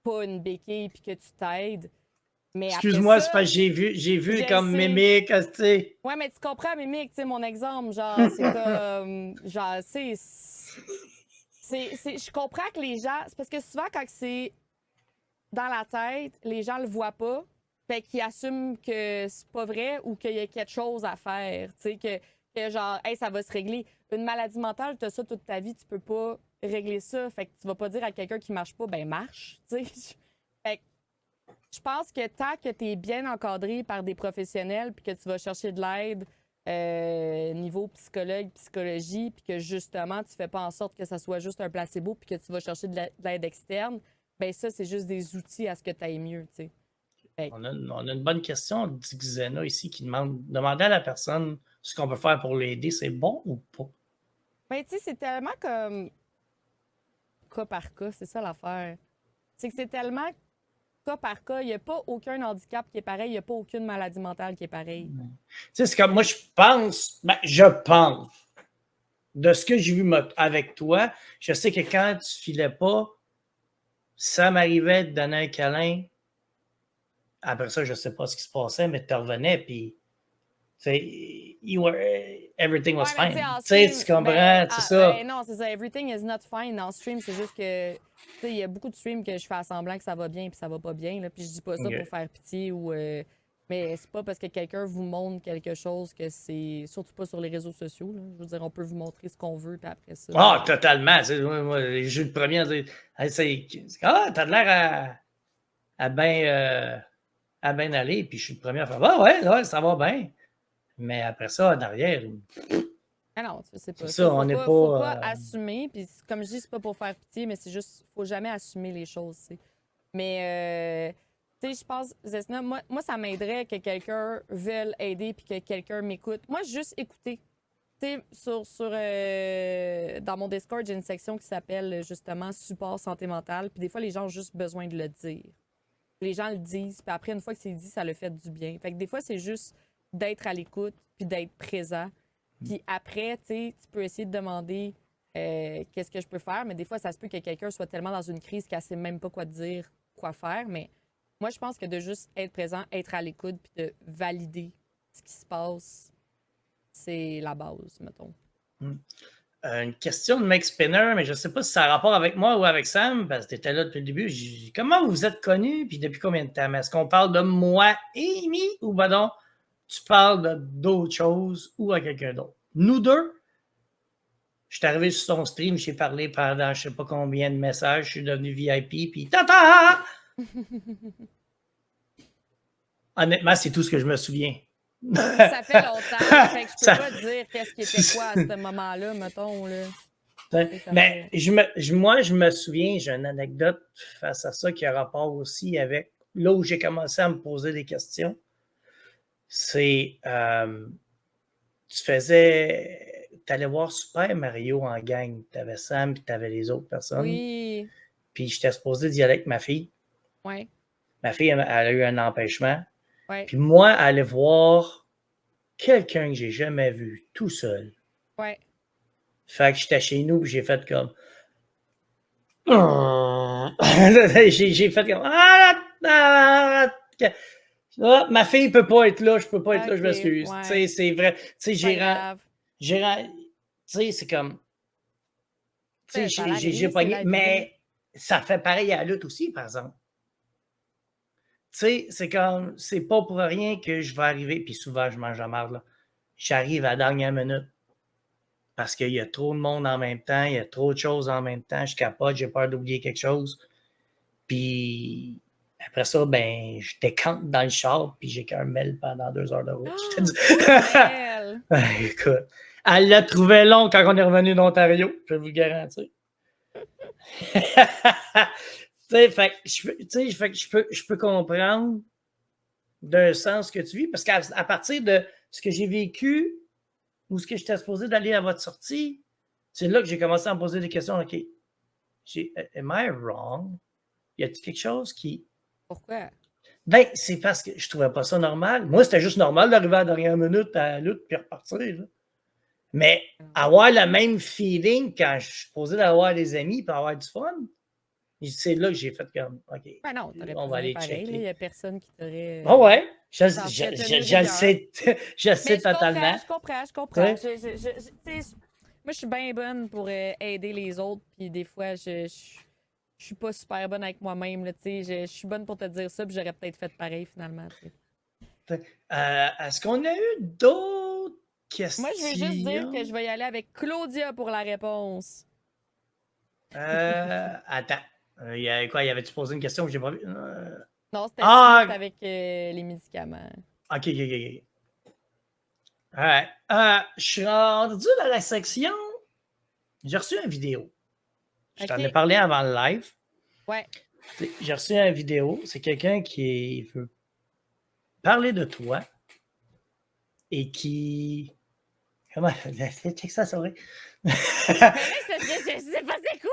pas une béquille puis que tu t'aides. Mais excuse-moi, après c'est ça, parce que j'ai vu comme sais. mimique, tu sais. Ouais, mais tu comprends, Mimique, tu sais, mon exemple, genre, c'est comme, genre, je comprends que les gens, c'est parce que souvent, quand c'est dans la tête, les gens le voient pas, fait qu'ils assument que c'est pas vrai ou qu'il y a quelque chose à faire, tu sais, que genre, hey, ça va se régler. Une maladie mentale, tu as ça toute ta vie, tu peux pas régler ça, fait que tu vas pas dire à quelqu'un qui marche pas, ben marche, tu sais. Fait que je pense que tant que tu es bien encadré par des professionnels puis que tu vas chercher de l'aide niveau psychologue, psychologie, puis que justement, tu fais pas en sorte que ça soit juste un placebo puis que tu vas chercher de l'aide externe, ben ça, c'est juste des outils à ce que tu ailles mieux, tu sais. On a une bonne question d'Ixena ici qui demandait à la personne ce qu'on peut faire pour l'aider, c'est bon ou pas? Ben, tu sais, c'est tellement comme cas par cas, c'est ça l'affaire. C'est que c'est tellement cas par cas. Il n'y a pas aucun handicap qui est pareil, il n'y a pas aucune maladie mentale qui est pareille. Tu sais, c'est comme moi, je pense, de ce que j'ai vu avec toi, je sais que quand tu filais pas, ça m'arrivait de donner un câlin. Après ça, je sais pas ce qui se passait, mais tu revenais, puis everything was Ouais, fine. en Tu sais, stream, tu comprends, c'est ça. ben non, c'est ça. Everything is not fine. En stream, c'est juste que, tu sais, il y a beaucoup de streams que je fais à semblant que ça va bien puis ça va pas bien. Là, puis je dis pas ça pour faire pitié ou. Mais c'est pas parce que quelqu'un vous montre quelque chose que c'est. Surtout pas sur les réseaux sociaux. Là. Je veux dire, on peut vous montrer ce qu'on veut puis après ça. Ah, totalement. Moi, je suis le premier à dire t'as de l'air à bien aller, puis je suis le premier à faire ouais, ça va bien. Mais après ça, en arrière. Ah non, tu sais pas. C'est ça, on n'est faut pas assumer. Puis comme je dis, c'est pas pour faire pitié, mais c'est juste, faut jamais assumer les choses. T'sais. Mais, tu sais, je pense, Zesna, moi, ça m'aiderait que quelqu'un veuille aider puis que quelqu'un m'écoute. Moi, juste écouter. Tu sais, dans mon Discord, j'ai une section qui s'appelle justement support santé mentale. Puis des fois, les gens ont juste besoin de le dire. Les gens le disent, puis après, une fois que c'est dit, ça le fait du bien. Fait que des fois, c'est juste d'être à l'écoute puis d'être présent. Puis après, tu sais, tu peux essayer de demander qu'est-ce que je peux faire, mais des fois, ça se peut que quelqu'un soit tellement dans une crise qu'elle ne sait même pas quoi dire, quoi faire. Mais moi, je pense que de juste être présent, être à l'écoute, puis de valider ce qui se passe, c'est la base, mettons. Une question de Mike Spinner, mais je ne sais pas si ça a rapport avec moi ou avec Sam, parce que tu étais là depuis le début. Comment vous êtes connus, puis depuis combien de temps? Est-ce qu'on parle de moi et Amy, ou ben non, tu parles d'autre chose ou à quelqu'un d'autre? Nous deux, je suis arrivé sur son stream, j'ai parlé pendant je ne sais pas combien de messages, je suis devenu VIP, puis tata! Honnêtement, c'est tout ce que je me souviens. Ça fait longtemps, fait que je peux pas dire qu'est-ce qui était quoi à ce moment-là, mettons. Là. Mais moi, je me souviens, j'ai une anecdote face à ça qui a rapport aussi avec là où j'ai commencé à me poser des questions. C'est tu allais voir Super Mario en gang. Tu avais Sam puis tu avais les autres personnes. Oui. Puis j'étais supposé d'y aller avec ma fille. Ouais. Ma fille, elle a eu un empêchement. Ouais. Puis moi, aller voir quelqu'un que j'ai jamais vu tout seul. Ouais. Fait que j'étais chez nous puis j'ai fait comme j'ai fait comme ma fille peut pas être là, je peux pas être là, je m'excuse. Ouais. C'est vrai. Tu sais, c'est comme. Tu sais, j'ai pogné. Mais ça fait pareil à la lutte aussi, par exemple. Tu sais, c'est comme. C'est pas pour rien que je vais arriver, puis souvent, je mange la marde, là. J'arrive à la dernière minute. Parce qu'il y a trop de monde en même temps, il y a trop de choses en même temps, je capote, j'ai peur d'oublier quelque chose. Puis après ça, ben, je décante dans le char, puis j'ai qu'un mail pendant 2 heures de route. Écoute, elle l'a trouvé long quand on est revenu d'Ontario, je vais vous le garantir. Fait que je peux comprendre d'un sens que tu vis, parce qu'à partir de ce que j'ai vécu, ou ce que j'étais supposé d'aller à votre sortie, c'est là que j'ai commencé à me poser des questions. OK, Am I wrong? Y a-t-il quelque chose qui. Pourquoi? Ben, c'est parce que je trouvais pas ça normal. Moi, c'était juste normal d'arriver à la dernière minute à la lutte puis repartir. Là. Mais avoir le même feeling quand je suis posé d'avoir des amis et avoir du fun, c'est là que j'ai fait comme, OK, Ben non, t'aurais on pu va venir aller pareil. Il checker. n'y a personne qui t'aurait. Ah ouais, je t'en serait tenu le rigueur. sais, je le sais Mais totalement. je comprends. Ouais. Moi, je suis bien bonne pour aider les autres, puis des fois, je suis pas super bonne avec moi-même. Là, tu sais. Je suis bonne pour te dire ça, puis j'aurais peut-être fait pareil finalement. Tu sais. Est-ce qu'on a eu d'autres questions? Moi, je veux juste dire que je vais y aller avec Claudia pour la réponse. Attends. Il y avait quoi? Il avait-tu posé une question que j'ai pas vu? Non, c'était Ah! suite avec les médicaments. OK. Ouais. Je suis rendu dans la section. J'ai reçu une vidéo. Je t'en ai OK. parlé avant le live. Ouais. J'ai reçu une vidéo. C'est quelqu'un qui veut parler de toi et qui. Comment. Check ça, c'est vrai. Mais là, c'est parce que je sais pas c'est quoi!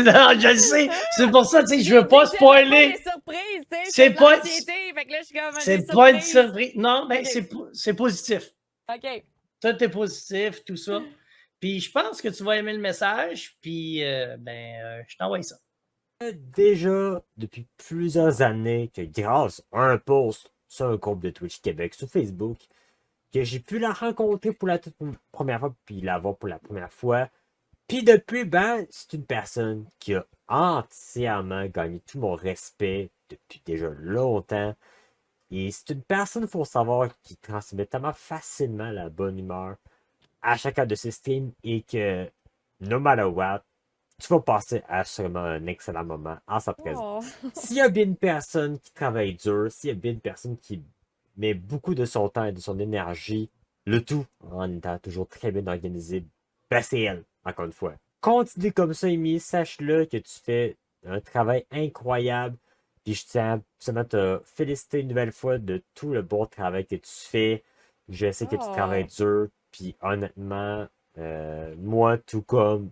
Non, je le sais. C'est pour ça, tu sais, je veux pas spoiler. C'est pas des surprises, tu sais. C'est pas. Fait que là, je suis comme C'est des pas une surprises. surprise. Non, mais Ok. c'est positif. OK. Tout est positif, tout ça. Puis je pense que tu vas aimer le message. Puis, je t'envoie ça. Déjà depuis plusieurs années que grâce à un post sur un groupe de Twitch Québec sur Facebook, que j'ai pu la rencontrer pour la toute première fois, puis la voir pour la première fois. Puis depuis, c'est une personne qui a entièrement gagné tout mon respect depuis déjà longtemps. Et c'est une personne, il faut savoir, qui transmet tellement facilement la bonne humeur à chacun de ses streams et que, no matter what, tu vas passer assurément un excellent moment en sa présence. Oh. S'il y a bien une personne qui travaille dur, s'il y a bien une personne qui met beaucoup de son temps et de son énergie, le tout en étant toujours très bien organisé, c'est elle, encore une fois. Continue comme ça, Amy, sache-le que tu fais un travail incroyable. Puis je tiens seulement à te féliciter une nouvelle fois de tout le bon travail que tu fais. Je sais que tu travailles dur. Puis honnêtement, moi, tout comme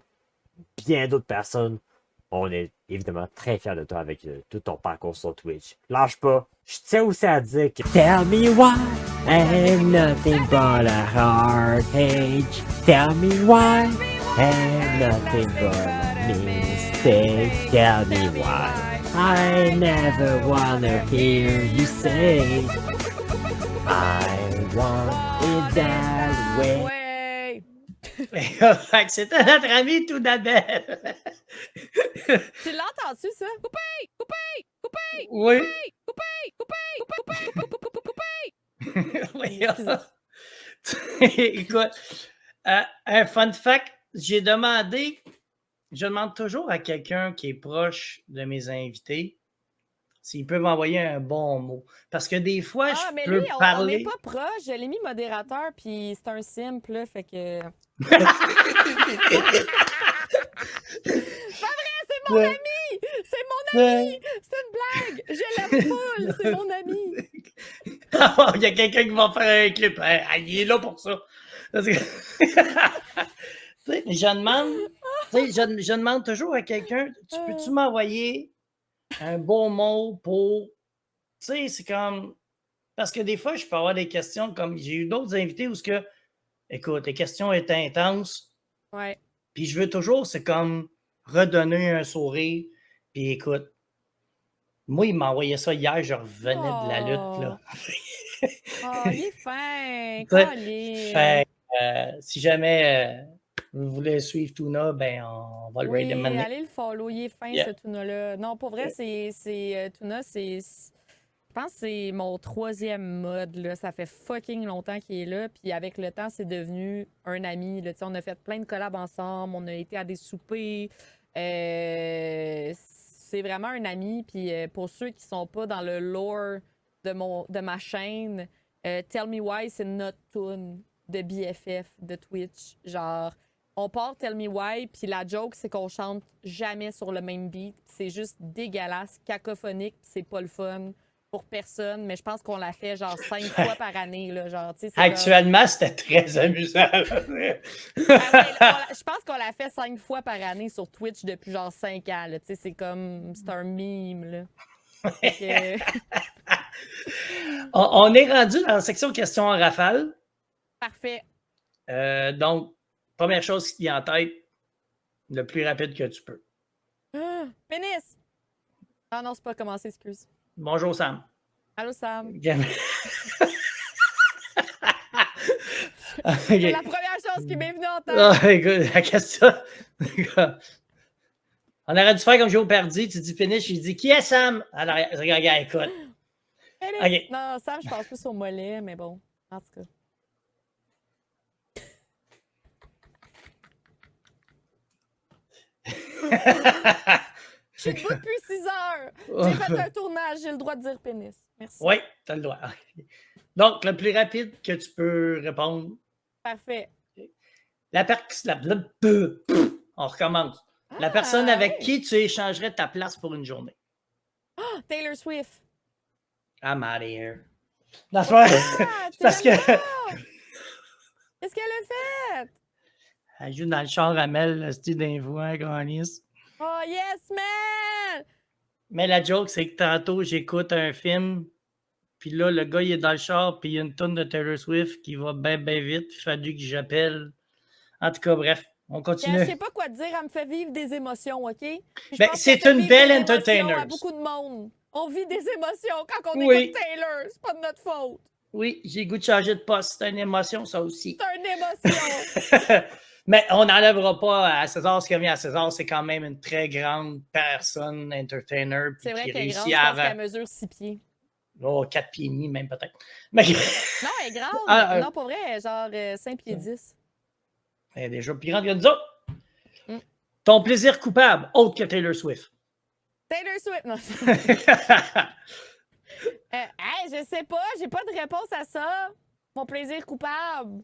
bien d'autres personnes, on est évidemment très fiers de toi avec tout ton parcours sur Twitch. Lâche pas. Je tiens aussi à dire que Tell me why I'm nothing but a hard page. Tell me why I'm nothing but a mistake. Tell me why I never wanna hear you say I want it that way. Ouais! Fait que c'était notre ami tout d'Abel. Tu l'as entendu, ça? Coupé! Oui. Coupé! Oui. Excusez. Écoute, un fun fact, je demande toujours à quelqu'un qui est proche de mes invités s'ils peuvent m'envoyer un bon mot. Parce que des fois, je Mais peux lui, on parler. n'est pas proche. Je l'ai mis modérateur, puis c'est un simple, là, fait que. C'est mon ami! C'est mon ami! C'est une blague! Je l'aime full! C'est mon ami! Il y a quelqu'un qui va faire un clip. Il est là pour ça. Parce que... je demande toujours à quelqu'un, tu peux-tu m'envoyer un beau mot pour... Tu sais, c'est comme... Parce que des fois, je peux avoir des questions comme... J'ai eu d'autres invités où ce que... Écoute, les questions étaient intenses. Ouais. Puis je veux toujours, c'est comme redonner un sourire. Puis écoute, moi, il m'a envoyé ça hier, je revenais de la lutte, là. Il est fin! Fait, si jamais vous voulez suivre Tuna, on va le raid de maintenant. Allez le follow, il est fin, ce Tuna-là. Non, pour vrai, Tuna, je pense que c'est mon 3e mode, là. Ça fait fucking longtemps qu'il est là, puis avec le temps, c'est devenu un ami, là. On a fait plein de collabs ensemble, on a été à des soupers. C'est vraiment un ami, puis pour ceux qui sont pas dans le lore de ma chaîne, Tell Me Why, c'est notre tune de BFF de Twitch. Genre, on part Tell Me Why, puis la joke, c'est qu'on chante jamais sur le même beat. C'est juste dégueulasse, cacophonique, c'est pas le fun. pour personne, mais je pense qu'on la fait genre 5 fois par année. Là, genre, c'est Actuellement, c'était très amusant. je pense qu'on la fait 5 fois par année sur Twitch depuis genre 5 ans. Là, c'est comme. C'est un meme. Là. Que... On est rendu dans la section questions en rafale. Parfait. Donc, première chose qui te vient en tête, le plus rapide que tu peux. Pénis! Ah non, c'est pas commencé, excuse. Bonjour, Sam. Allô, Sam. Okay. C'est la première chose qui m'est venue en tête. Écoute, la question. On aurait dû faire comme Joe Perdi. Tu dis finish, il dit qui est Sam? Alors, regarde, écoute. Okay. Non, Sam, je pense plus au mollet, mais bon, en tout cas. Je suis debout depuis 6 heures. J'ai fait un tournage, j'ai le droit de dire pénis. Merci. Oui, tu as le droit. Donc, le plus rapide que tu peux répondre. Parfait. On recommence. La personne avec qui tu échangerais ta place pour une journée. Oh, Taylor Swift. I'm out of here. That's right. Parce que. Qu'est-ce qu'elle a fait? Elle joue dans le char à Mel, le style d'un voix, Grannis. Oh, yes, man! Mais la joke, c'est que tantôt, j'écoute un film, puis là, le gars, il est dans le char, puis il y a une tonne de Taylor Swift qui va bien, bien vite. Il fallu que j'appelle. En tout cas, bref, on continue. Je sais pas quoi te dire, elle me fait vivre des émotions, OK? Ben, c'est une belle entertainer. À beaucoup de monde. On vit des émotions quand on écoute Taylor. C'est pas de notre faute. Oui, j'ai le goût de changer de poste. C'est une émotion, ça aussi. C'est une émotion. Mais on n'enlèvera pas à César ce qui revient à César. C'est quand même une très grande personne, entertainer. C'est vrai qui qu'elle est grande, réussit je pense qu'elle mesure 6 pieds. Oh, 4 pieds et demi, même peut-être. Mais... Non, elle est grande. Non, pas vrai, genre 5 pieds 10. Elle est déjà plus grande que nous autres. Ton plaisir coupable, autre que Taylor Swift. Taylor Swift, non. Je sais pas, j'ai pas de réponse à ça. Mon plaisir coupable.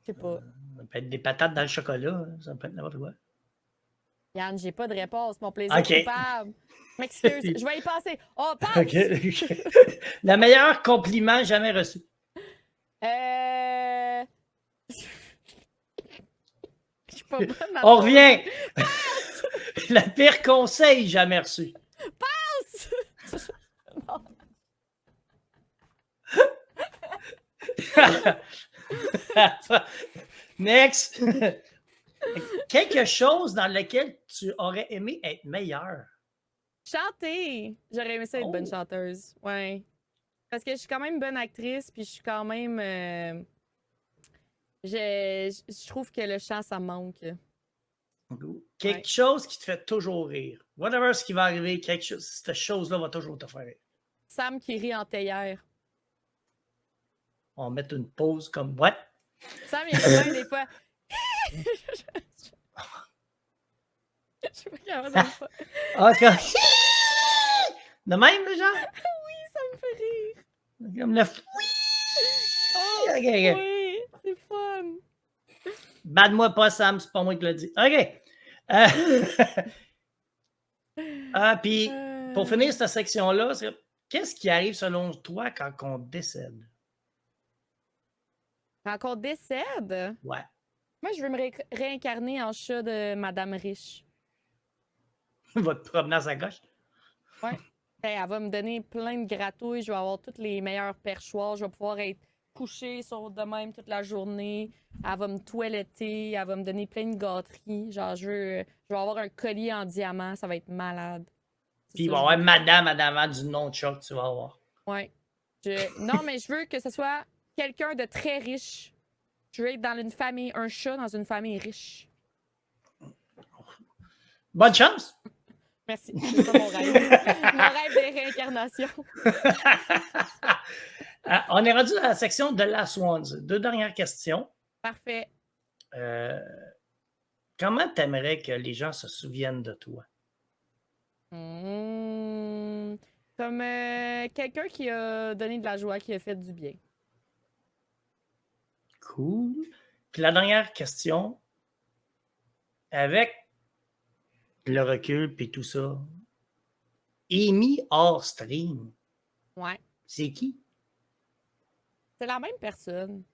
Je sais pas. Ça peut être des patates dans le chocolat, ça peut être n'importe quoi. Yann, j'ai pas de réponse. Mon plaisir coupable. M'excuse, je vais y passer. Oh, passe! Le meilleur compliment jamais reçu. On revient. Le pire conseil jamais reçu. Passe! Next. Quelque chose dans lequel tu aurais aimé être meilleur. Chanter. J'aurais aimé ça être bonne chanteuse. Ouais. Parce que je suis quand même bonne actrice, puis je suis quand même... Je trouve que le chant, ça me manque. Quelque chose qui te fait toujours rire. Whatever ce qui va arriver, cette chose-là va toujours te faire rire. Sam qui rit en théière. On va mettre une pause comme what? Sam, il y a des fois. Je sais pas comment ça me fait. Ah, c'est comme... De même, le genre? Oui, ça me fait rire. Comme le... Oh, okay. Oui, c'est fun. Bade-moi pas, Sam, c'est pas moi qui l'ai dit. OK. Puis, pour finir cette section-là, qu'est-ce qui arrive selon toi quand on décède? Quand on décède? Ouais. Moi, je veux me réincarner en chat de Madame Riche. Va te promener à sa gauche? Ouais. Elle va me donner plein de gratouilles. Je vais avoir tous les meilleurs perchoirs. Je vais pouvoir être couchée sur de même toute la journée. Elle va me toiletter. Elle va me donner plein de gâteries. Genre, je vais avoir un collier en diamant. Ça va être malade. Puis il va y avoir madame avant du nom de chat que tu vas avoir. Ouais. Non, mais je veux que ce soit quelqu'un de très riche. Je veux être dans une famille, un chat dans une famille riche. Bonne chance! Merci. C'est ça mon rêve. Mon rêve de réincarnation. On est rendu dans la section de Last Ones. 2 dernières questions. Parfait. Comment t'aimerais que les gens se souviennent de toi? Comme quelqu'un qui a donné de la joie, qui a fait du bien. Cool. Puis la dernière question, avec le recul puis tout ça, Amy hors stream, Ouais. C'est qui? C'est la même personne.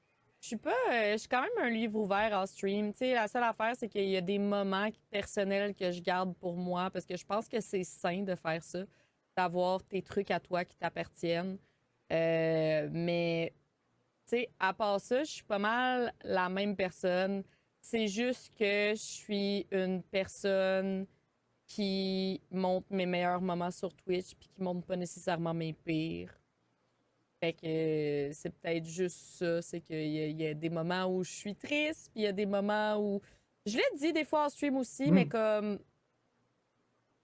Je suis quand même un livre ouvert en stream. Tu sais, la seule affaire, c'est qu'il y a des moments personnels que je garde pour moi parce que je pense que c'est sain de faire ça, d'avoir tes trucs à toi qui t'appartiennent. Mais, tu sais, à part ça, je suis pas mal la même personne. C'est juste que je suis une personne qui montre mes meilleurs moments sur Twitch puis qui montre pas nécessairement mes pires. Fait que c'est peut-être juste ça, c'est qu'il y a des moments où je suis triste, puis il y a des moments où... Je l'ai dit des fois en stream aussi, mais comme...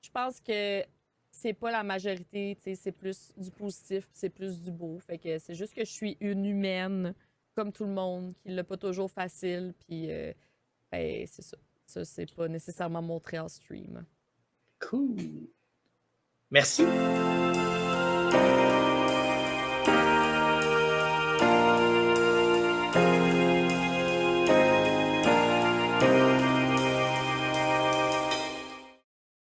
Je pense que c'est pas la majorité, tu sais, c'est plus du positif, puis c'est plus du beau. Fait que c'est juste que je suis une humaine, comme tout le monde, qui l'a pas toujours facile, puis ben, c'est ça. Ça, c'est pas nécessairement montré en stream. Cool. Merci.